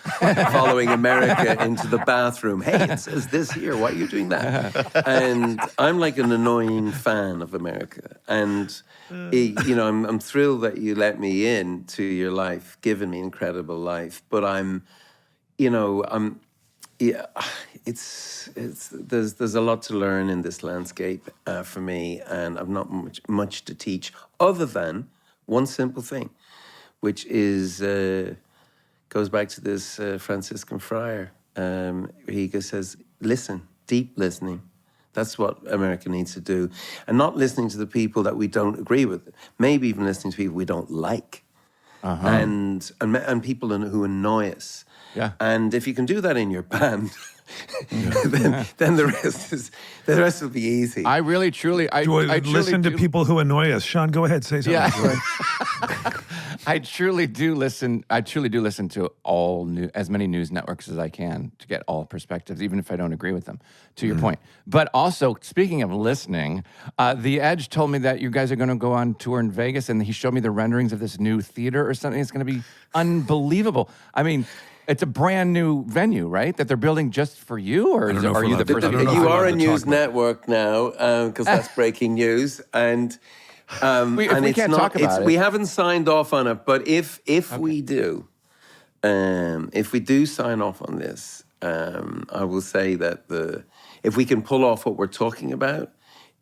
following America into the bathroom. Hey, it says this here. Why are you doing that? And I'm like an annoying fan of America. And you know, I'm thrilled that you let me into your life, given me incredible life. But there's a lot to learn in this landscape for me, and I've not much to teach other than one simple thing, which is goes back to this Franciscan friar. He says, listen, deep listening. That's what America needs to do. And not listening to the people that we don't agree with. Maybe even listening to people we don't like. And people who annoy us. Yeah. And if you can do that in your band, then the rest will be easy. I really, truly, I listen to people who annoy us. Sean, go ahead, say something. Yeah. I truly do listen to as many news networks as I can to get all perspectives, even if I don't agree with them, to your point. But also, speaking of listening, The Edge told me that you guys are going to go on tour in Vegas, and he showed me the renderings of this new theater or something. It's going to be unbelievable. I mean, it's a brand new venue, right? That they're building just for you, or are you the person? You are a news network now, because that's breaking news, and we can't talk about it. We haven't signed off on it, but if we do, if we do sign off on this, I will say that if we can pull off what we're talking about,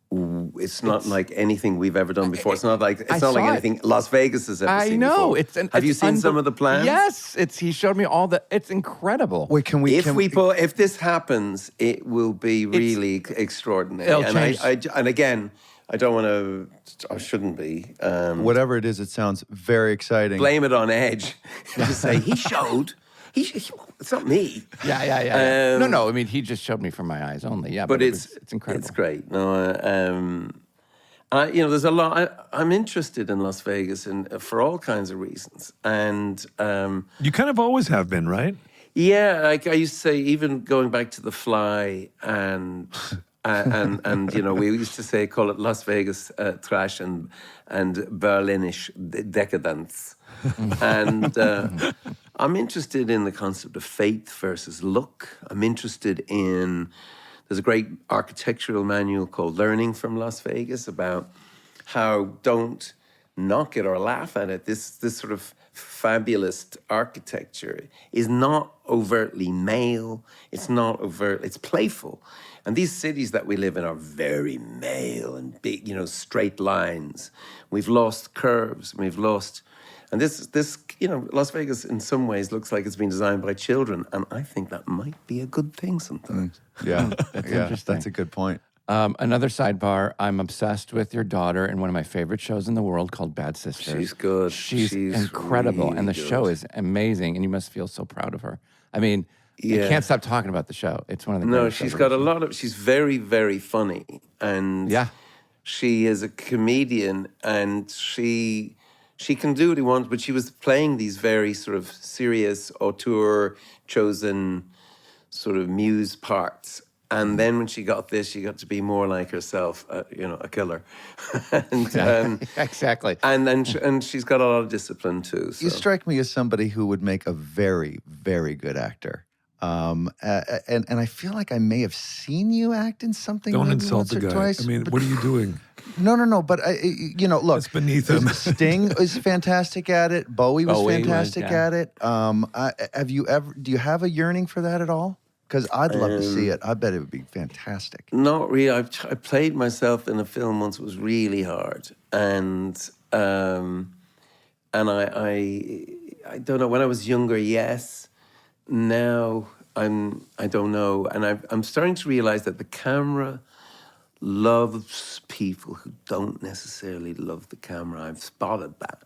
it's not like anything we've ever done before. It's not like anything Las Vegas has ever seen know. Before. Have you seen some of the plans? Yes, he showed me all the. It's incredible. Wait, if this happens, it will be really extraordinary. It'll change. And again, I don't want to. I shouldn't be. Whatever it is, it sounds very exciting. Blame it on Edge. Just say he showed. It's not me. Yeah. No. I mean, he just showed me from my eyes only. Yeah, but it's incredible. It's great. No, there's a lot. I'm interested in Las Vegas, and for all kinds of reasons. And you kind of always have been, right? Yeah, like I used to say, even going back to The Fly, and we used to say, call it Las Vegas trash and Berlinish decadence. And I'm interested in the concept of faith versus look. I'm interested in, there's a great architectural manual called Learning from Las Vegas about how don't knock it or laugh at it. This sort of fabulous architecture is not overtly male. It's playful. And these cities that we live in are very male and big, straight lines. We've lost curves. And this, Las Vegas in some ways looks like it's been designed by children. And I think that might be a good thing sometimes. Yeah, that's a good point. Another sidebar, I'm obsessed with your daughter in one of my favorite shows in the world called Bad Sisters. She's good. She's incredible. Really and the good. Show is amazing. And you must feel so proud of her. I mean, you can't stop talking about the show. It's one of the greatest she's shows got a lot of, she's very, very funny. And she is a comedian, and she can do what he wants, but she was playing these very sort of serious, auteur chosen sort of muse parts. And then when she got this, she got to be more like herself, a killer. Exactly. And she's got a lot of discipline too. So. You strike me as somebody who would make a very, very good actor. And I feel like I may have seen you act in something. Don't maybe insult once the or guy. twice, I mean, what are you doing? No. But look, it's beneath him. Sting is fantastic at it. Bowie was fantastic at it. Do you have a yearning for that at all? Because I'd love to see it. I bet it would be fantastic. Not really. I played myself in a film once. It was really hard, and I don't know. When I was younger, yes. Now I don't know, and I'm starting to realize that the camera loves people who don't necessarily love the camera. I've spotted that,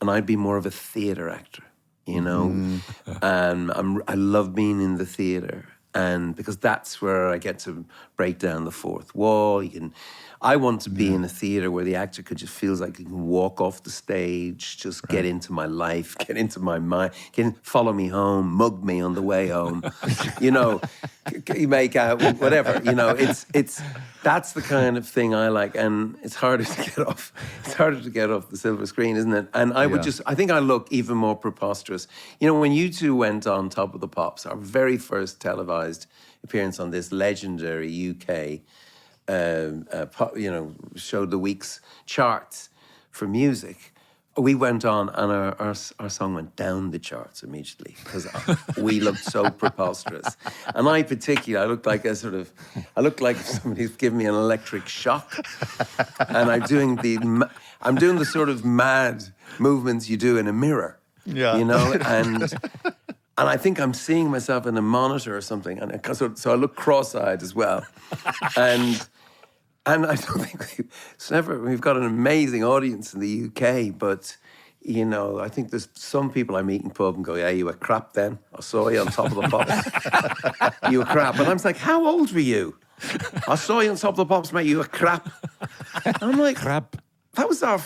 and I'd be more of a theater actor, and I love being in the theater, and because that's where I get to break down the fourth wall. I want to be in a theater where the actor just feels like he can walk off the stage, just get into my life, get into my mind, follow me home, mug me on the way home, you make out, whatever, that's the kind of thing I like, and it's harder to get off. It's harder to get off the silver screen, isn't it? And I think I look even more preposterous. When you two went on Top of the Pops, our very first televised appearance on this legendary UK showed the week's charts for music. We went on, and our song went down the charts immediately because we looked so preposterous. And I looked like if somebody's given me an electric shock. And I'm doing the sort of mad movements you do in a mirror. Yeah. And I think I'm seeing myself in a monitor or something, and so I look cross-eyed as well. And I don't think we've got an amazing audience in the UK, but you know, I think there's some people I meet in pub and go, yeah, you were crap then. I saw you on top of the pops. You were crap. And I'm like, how old were you? I saw you on top of the pops, mate. You were crap. I'm like, Crap. That was our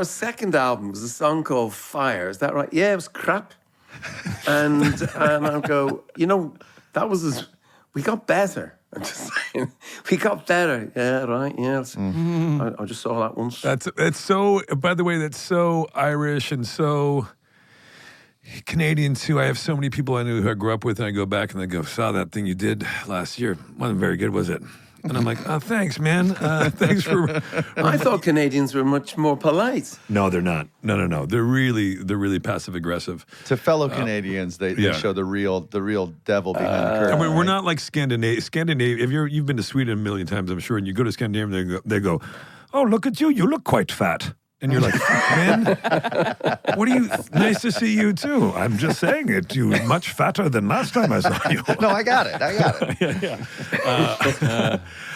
second album. It was a song called Fire. Is that right? Yeah, it was crap. And I go, you know, we got better. I'm just saying, we got better. Yeah, right. Yeah, I just saw that once. That's so. By the way, that's so Irish and so Canadian too. I have so many people I knew who I grew up with, and I go back and they go, "Saw that thing you did last year? Wasn't very good, was it?" And I'm like, "Oh, thanks, man. Thanks for." I thought Canadians were much more polite. No, they're not. No. They're really passive aggressive. To fellow Canadians, they show the real devil behind the curtain. I mean, we're not like Scandinavia. If you've been to Sweden a million times, I'm sure, and you go to Scandinavia, they go, "Oh, look at you. You look quite fat." And you're like, "Man, what are you? Nice to see you too. I'm just saying it. You're much fatter than last time I saw you." No, I got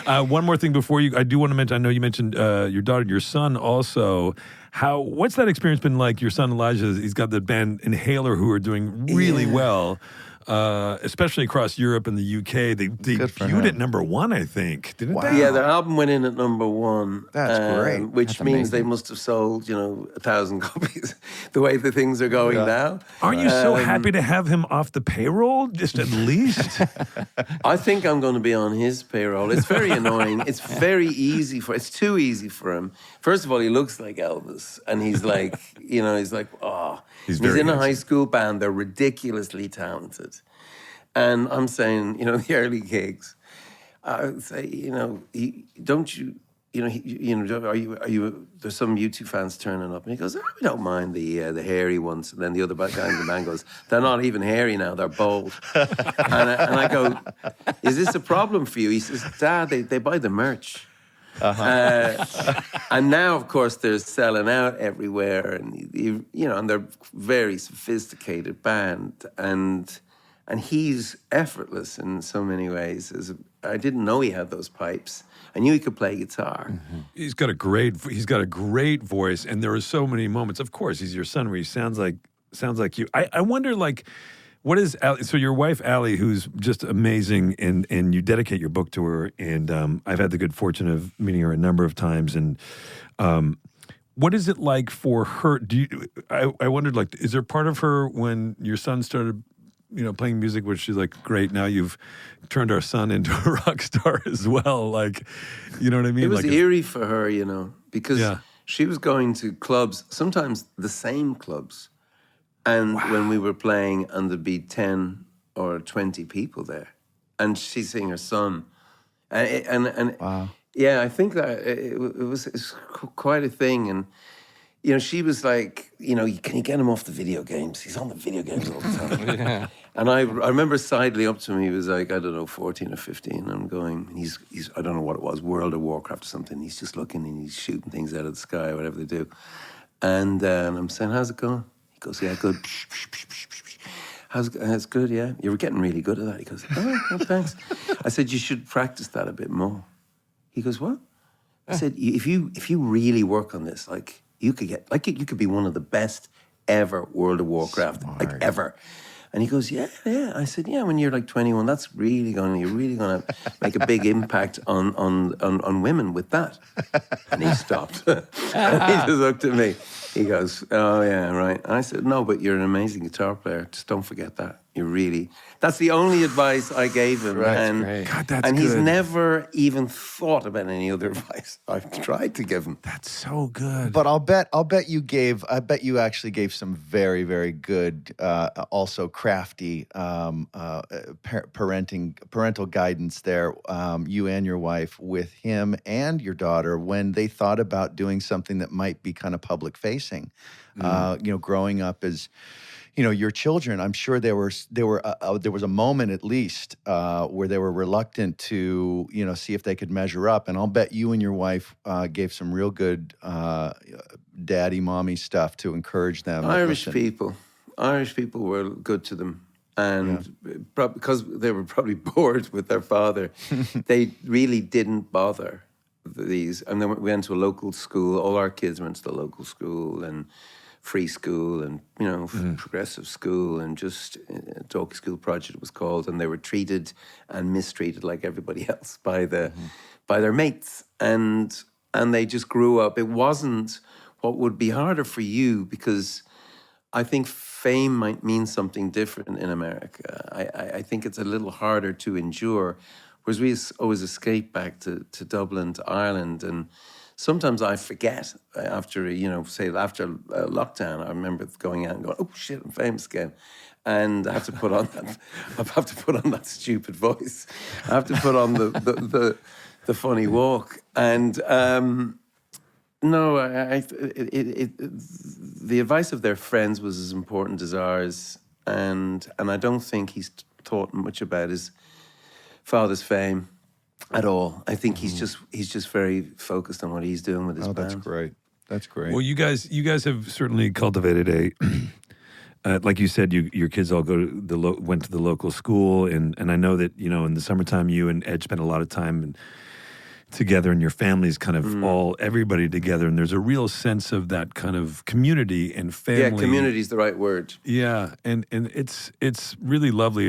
it. One more thing before I do want to mention, I know you mentioned your daughter, your son also. What's that experience been like? Your son Elijah, he's got the band Inhaler who are doing really well. Especially across Europe and the UK. They viewed it #1, I think, didn't they? Yeah, their album went in at #1. That's great. Which means they must have sold, 1,000 copies the way the things are going now. Aren't you so happy to have him off the payroll, just at least? I think I'm going to be on his payroll. It's very annoying. It's it's too easy for him. First of all, he looks like Elvis. And he's like, oh. He's in a high school band. They're ridiculously talented. And I'm saying, the early gigs, I would say, there's some U2 fans turning up. And he goes, "Oh, we don't mind the hairy ones." And then the other guy in the band goes, "They're not even hairy now, they're bald." and I go, "Is this a problem for you?" He says, "Dad, they buy the merch." And now, of course, they're selling out everywhere, and and they're very sophisticated band, and he's effortless in so many ways. I didn't know he had those pipes. I knew he could play guitar. Mm-hmm. He's got a great voice, and there are so many moments. Of course, he's your son, where he sounds like you. I wonder, like, what is Allie? So your wife Allie, who's just amazing, and you dedicate your book to her, and I've had the good fortune of meeting her a number of times. And what is it like for her? I wondered, like, is there part of her when your son started, playing music, where she's like, "Great, now you've turned our son into a rock star as well"? Like, you know what I mean? It was eerie for her, because she was going to clubs, sometimes the same clubs. And when we were playing, and there'd be 10 or 20 people there, and she's seeing her son, and wow. Yeah, I think that it's quite a thing. And she was like, "Can you get him off the video games? He's on the video games all the time." Yeah. And I remember sidling up to him. He was like, I don't know, 14 or 15. And I'm going, he's I don't know what it was, World of Warcraft or something. He's just looking and he's shooting things out of the sky, whatever they do. And I'm saying, "How's it going?" He goes, "Yeah, good." How's good, yeah? You were getting really good at that. He goes, "Oh, well, thanks." I said, "You should practice that a bit more." He goes, "What?" I said, if you really work on this, like, you could be one of the best ever World of Warcraft, like, ever. And he goes, yeah. I said, "Yeah, when you're like 21, you're really going to make a big impact on women with that." And he stopped. And he just looked at me. He goes, "Oh, yeah, right." And I said, "No, but you're an amazing guitar player. Just don't forget that. That's the only advice I gave him." Right. And, God, that's and he's good. never even thought about any other advice I've tried to give him. That's so good. But I'll bet you actually gave some very, very good, also crafty parental guidance there, you and your wife, with him and your daughter, when they thought about doing something that might be kind of public facing. Growing up as, your children, I'm sure there was a moment at least where they were reluctant to, see if they could measure up. And I'll bet you and your wife gave some real good daddy, mommy stuff to encourage them. Irish people were good to them. And because they were probably bored with their father, they really didn't bother. these. And then we went to a local school. All our kids went to the local school and free school and, progressive school and just Talkie School Project it was called. And they were treated and mistreated like everybody else by their mates. And they just grew up. It wasn't what would be harder for you because I think fame might mean something different in America. I think it's a little harder to endure, whereas we always escape back to Dublin, to Ireland, and sometimes I forget after, after lockdown, I remember going out and going, oh shit, I'm famous again. And I have to put on that stupid voice. I have to put on the funny walk. And the advice of their friends was as important as ours. And I don't think he's thought much about his father's fame at all. I think he's just very focused on what he's doing with his band. That's great. That's great. Well, you guys have certainly cultivated like you said, your kids all went to the local school, and I know that in the summertime you and Ed spent a lot of time together, and your family's kind of everybody together, and there's a real sense of that kind of community and family. Yeah, community is the right word. Yeah, and it's really lovely,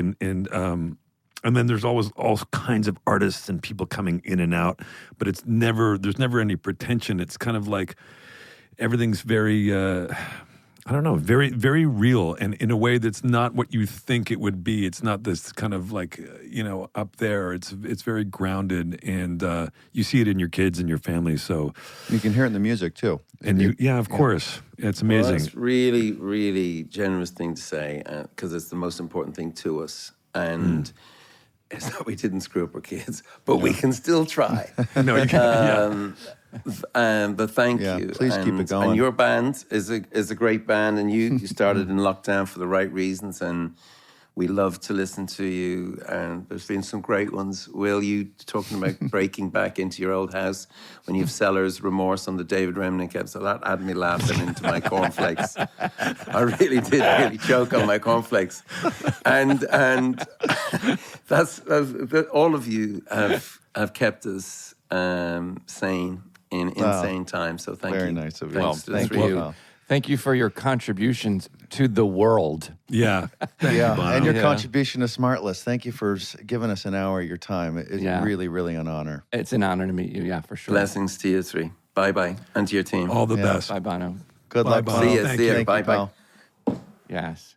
and then there's always all kinds of artists and people coming in and out, but there's never any pretension. It's kind of like everything's very, very, very real, and in a way that's not what you think it would be. It's not this kind of like, up there. It's very grounded, and you see it in your kids and your family. So you can hear it in the music too. And of course, it's amazing. Well, that's really, really generous thing to say, because it's the most important thing to us. And it's not we didn't screw up our kids, but we can still try. No, you can't. But thank you. Please keep it going. And your band is a great band, and you started in lockdown for the right reasons, and we love to listen to you. And there's been some great ones. Will, you talking about breaking back into your old house when you have seller's remorse on the David Remnick episode? That had me laughing into my cornflakes. I really did choke on my cornflakes. And that's all of you have kept us sane in insane times. So thank you. Very nice of you. Thanks to the Thank three of you. Thank you for your contributions to the world. Yeah. Thank you, Bono. And your contribution to SmartLess. Thank you for giving us an hour of your time. It's really, really an honor. It's an honor to meet you, for sure. Blessings to you three. Bye-bye. And to your team. All the best. Bye, Bono. Good luck, Bono. Bono. See you. Thank See you. Thank Bye-bye. pal. Yes.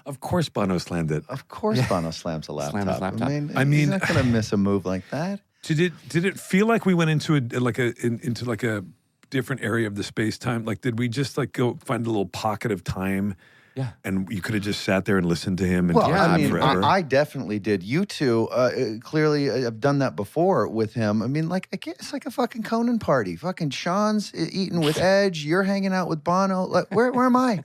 Of course, Bono slammed it. Of course, Bono slams a laptop. Slams his laptop. I mean, he's not going to miss a move like that. Did it feel like we went into a different area of the space time? Like, did we just go find a little pocket of time? Yeah. And you could have just sat there and listened to him and Well, talked I to him mean, forever. I definitely did. You two clearly have done that before with him. I mean, it's like a fucking Conan party. Fucking Sean's eating with Edge. You're hanging out with Bono. Like, where am I?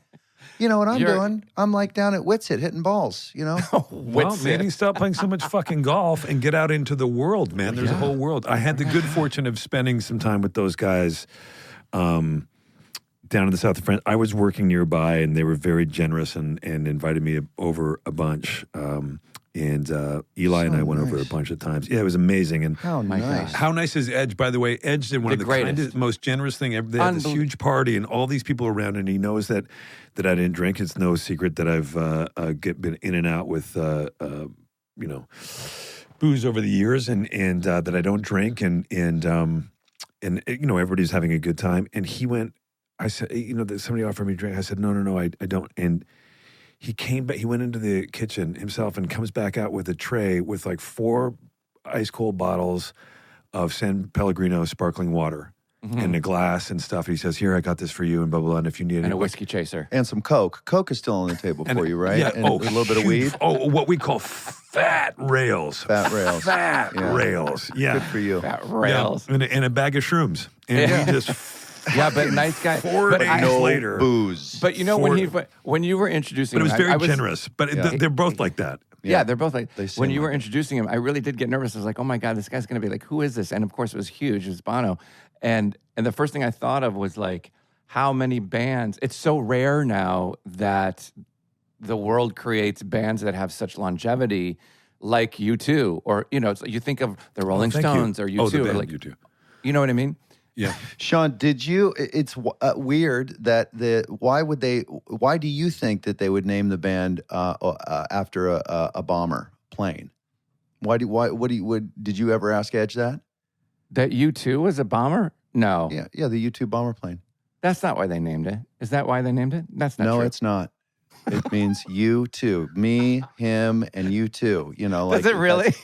You know what I'm doing? I'm down at Whitsett hitting balls, Well, maybe stop playing so much fucking golf and get out into the world, man. There's a whole world. I had the good fortune of spending some time with those guys down in the south of France. I was working nearby, and they were very generous and invited me over a bunch. And Eli and I went over a bunch of times. Yeah, it was amazing. And How nice. how nice is Edge, by the way? Edge did one of the kindest, most generous thing ever. They had this huge party and all these people around, and he knows that I didn't drink. It's no secret that I've been in and out with booze over the years, and that I don't drink, and everybody's having a good time. And he went. I said, that somebody offered me a drink. I said, no, I don't. And he came back. He went into the kitchen himself and comes back out with a tray with 4 ice cold bottles of San Pellegrino sparkling water and a glass and stuff. He says, "Here, I got this for you," and blah blah. And if you need And a whiskey chaser. And some Coke. Coke is still on the table for you, right? Yeah. And a little bit of weed. Oh, what we call fat rails. Fat rails. Fat rails. Yeah. Good for you. Fat rails. Yeah. And a bag of shrooms. And he just. Yeah, but nice guy. 4 But days later. Booze. But when you were introducing But it was him, very generous. But they're both like that. Yeah, they're both like, They when seem you were like it. introducing him, I really did get nervous. I was like, oh my God, this guy's going to be like, who is this? And of course it was huge. It was Bono. And the first thing I thought of was like, how many bands, it's so rare now that the world creates bands that have such longevity like U2, or, you think of the Rolling Stones or U2. Oh, the or band like, U2. You know what I mean? Yeah. Sean, did you? It's weird that why do you think that they would name the band after a bomber plane? Did you ever ask Edge that? That U2 was a bomber? No. Yeah, the U2 bomber plane. That's not why they named it. Is that why they named it? That's not true. No, it's not. It means you too. Me, him, and you too. You know, like. Does it really?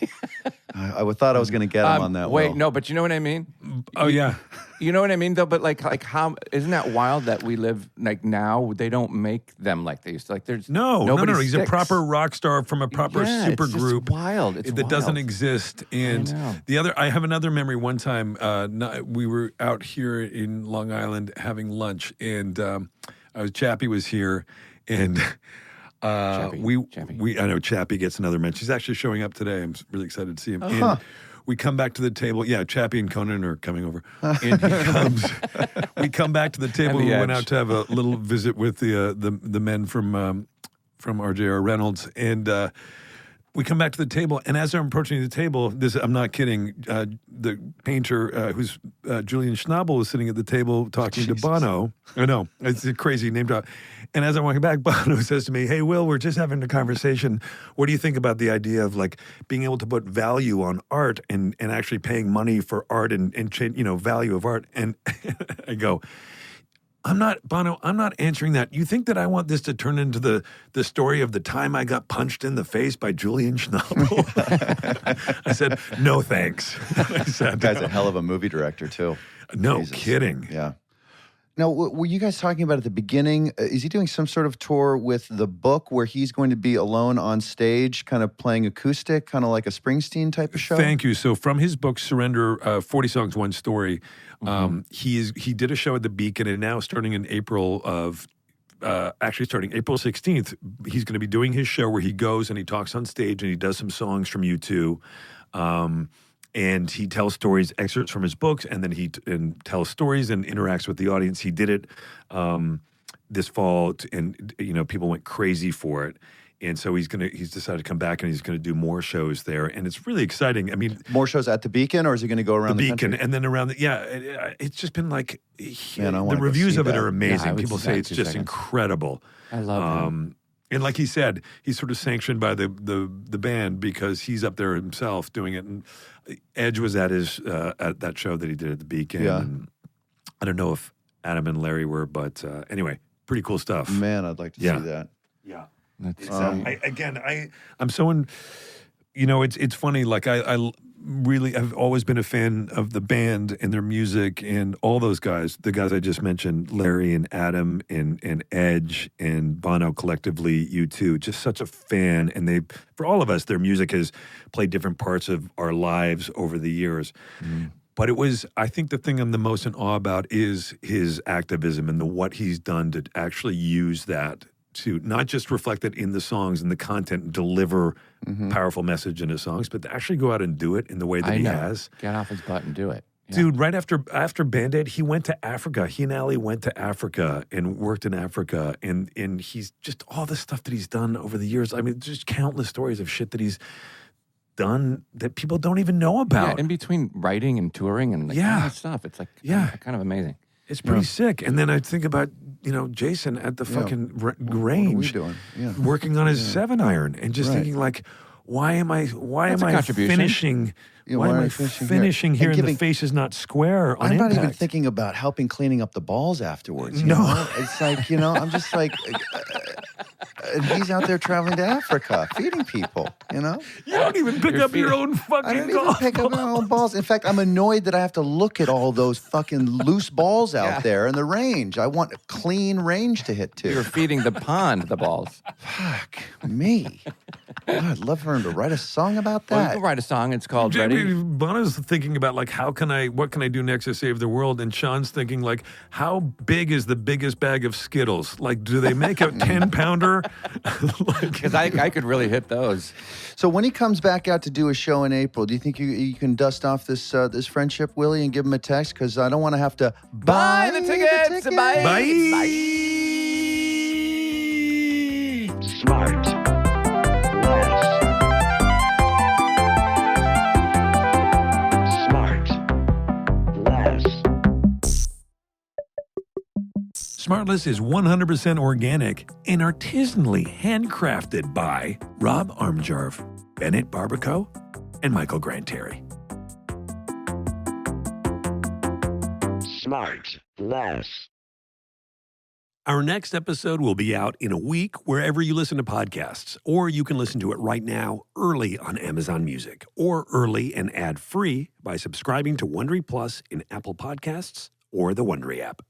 I thought I was going to get him on that. Wait, Will. no, but you know what I mean? Oh, yeah. You know what I mean, though? But like how, isn't that wild that we live, like now, they don't make them like they used to. Like there's No. He's a proper rock star from a proper super group. It's wild. It's that wild. doesn't exist. And I have another memory. One time, we were out here in Long Island having lunch, and Chappie was here, and I know Chappie gets another mention. He's actually showing up today. I'm really excited to see him. And we come back to the table. Yeah, Chappie and Conan are coming over, and we come back to the table. We went out to have a little visit with the men from RJR Reynolds, and we come back to the table. And as I'm approaching the table, I'm not kidding. The painter, who's Julian Schnabel, was sitting at the table talking to Bono. I know, it's a crazy name drop. And as I'm walking back, Bono says to me, "Hey, Will, we're just having a conversation. What do you think about the idea of like being able to put value on art and actually paying money for art and value of art?" And I go, Bono, I'm not answering that. You think that I want this to turn into the story of the time I got punched in the face by Julian Schnabel? I said, no, thanks. I said, Guy's a hell of a movie director, too. No Jesus. kidding. Yeah. Now, were you guys talking about at the beginning, is he doing some sort of tour with the book where he's going to be alone on stage, kind of playing acoustic, kind of like a Springsteen type of show? Thank you. So from his book, Surrender, 40 Songs, One Story, he did a show at the Beacon, and now starting in April 16th, he's going to be doing his show where he goes and he talks on stage and he does some songs from U2. And he tells stories, excerpts from his books, and then he tells stories and interacts with the audience. He did it this fall, and people went crazy for it. And so he's decided to come back, and he's going to do more shows there, and it's really exciting. I mean, more shows at the Beacon, or is he going to go around the Beacon country? and then around it's just been like the reviews of it are Yeah, amazing. People say it's just 2 seconds. incredible. I love him. And like he said, he's sort of sanctioned by the band because he's up there himself doing it. And Edge was at his at that show that he did at the Beacon. Yeah. And I don't know if Adam and Larry were, but anyway, pretty cool stuff. Man, I'd like to see that. Yeah. That's I'm so in. It's funny. Like I've always been a fan of the band and their music and all those guys. The guys I just mentioned, Larry and Adam and Edge and Bono collectively, U2. Just such a fan, and for all of us, their music has played different parts of our lives over the years. But I think the thing I'm the most in awe about is his activism and what he's done to actually use that to not just reflect it in the songs and the content and deliver powerful message in his songs, but to actually go out and do it in the way that he has. Get off his butt and do it. Yeah. Dude, right after Band-Aid, he went to Africa. He and Ali went to Africa and worked in Africa. And he's just all the stuff that he's done over the years. I mean, just countless stories of shit that he's done that people don't even know about. Yeah, in between writing and touring and all that stuff. It's like kind of amazing. It's pretty sick. And then I think about, Jason at the fucking range What are we doing? Yeah. working on his 7-iron and just thinking like, why am I finishing? Why am I finishing here and the face is not square on I'm impact? not even thinking about helping cleaning up the balls afterwards. You No. know? It's like, I'm just like, and he's out there traveling to Africa, feeding people, You don't even pick up your own I fucking don't even golf pick up my own balls. In fact, I'm annoyed that I have to look at all those fucking loose balls out there in the range. I want a clean range to hit You're to. feeding the pond the balls. Fuck me. God, I'd love for him to write a song about Well, you that. can write a song. It's called Jamie, Ready. Bono's thinking about like what can I do next to save the world? And Sean's thinking like, how big is the biggest bag of Skittles? Like, do they make a 10-pounder? Because I could really hit those. So when he comes back out to do a show in April, do you think you can dust off this friendship, Willie, and give him a text? Because I don't want to have to buy the tickets. Bye. Bye. SmartLess. SmartLess. SmartLess is 100% organic and artisanally handcrafted by Rob Armjarv, Bennett Barbaco, and Michael Granteri. SmartLess. Our next episode will be out in a week wherever you listen to podcasts, or you can listen to it right now early on Amazon Music, or early and ad-free by subscribing to Wondery Plus in Apple Podcasts or the Wondery app.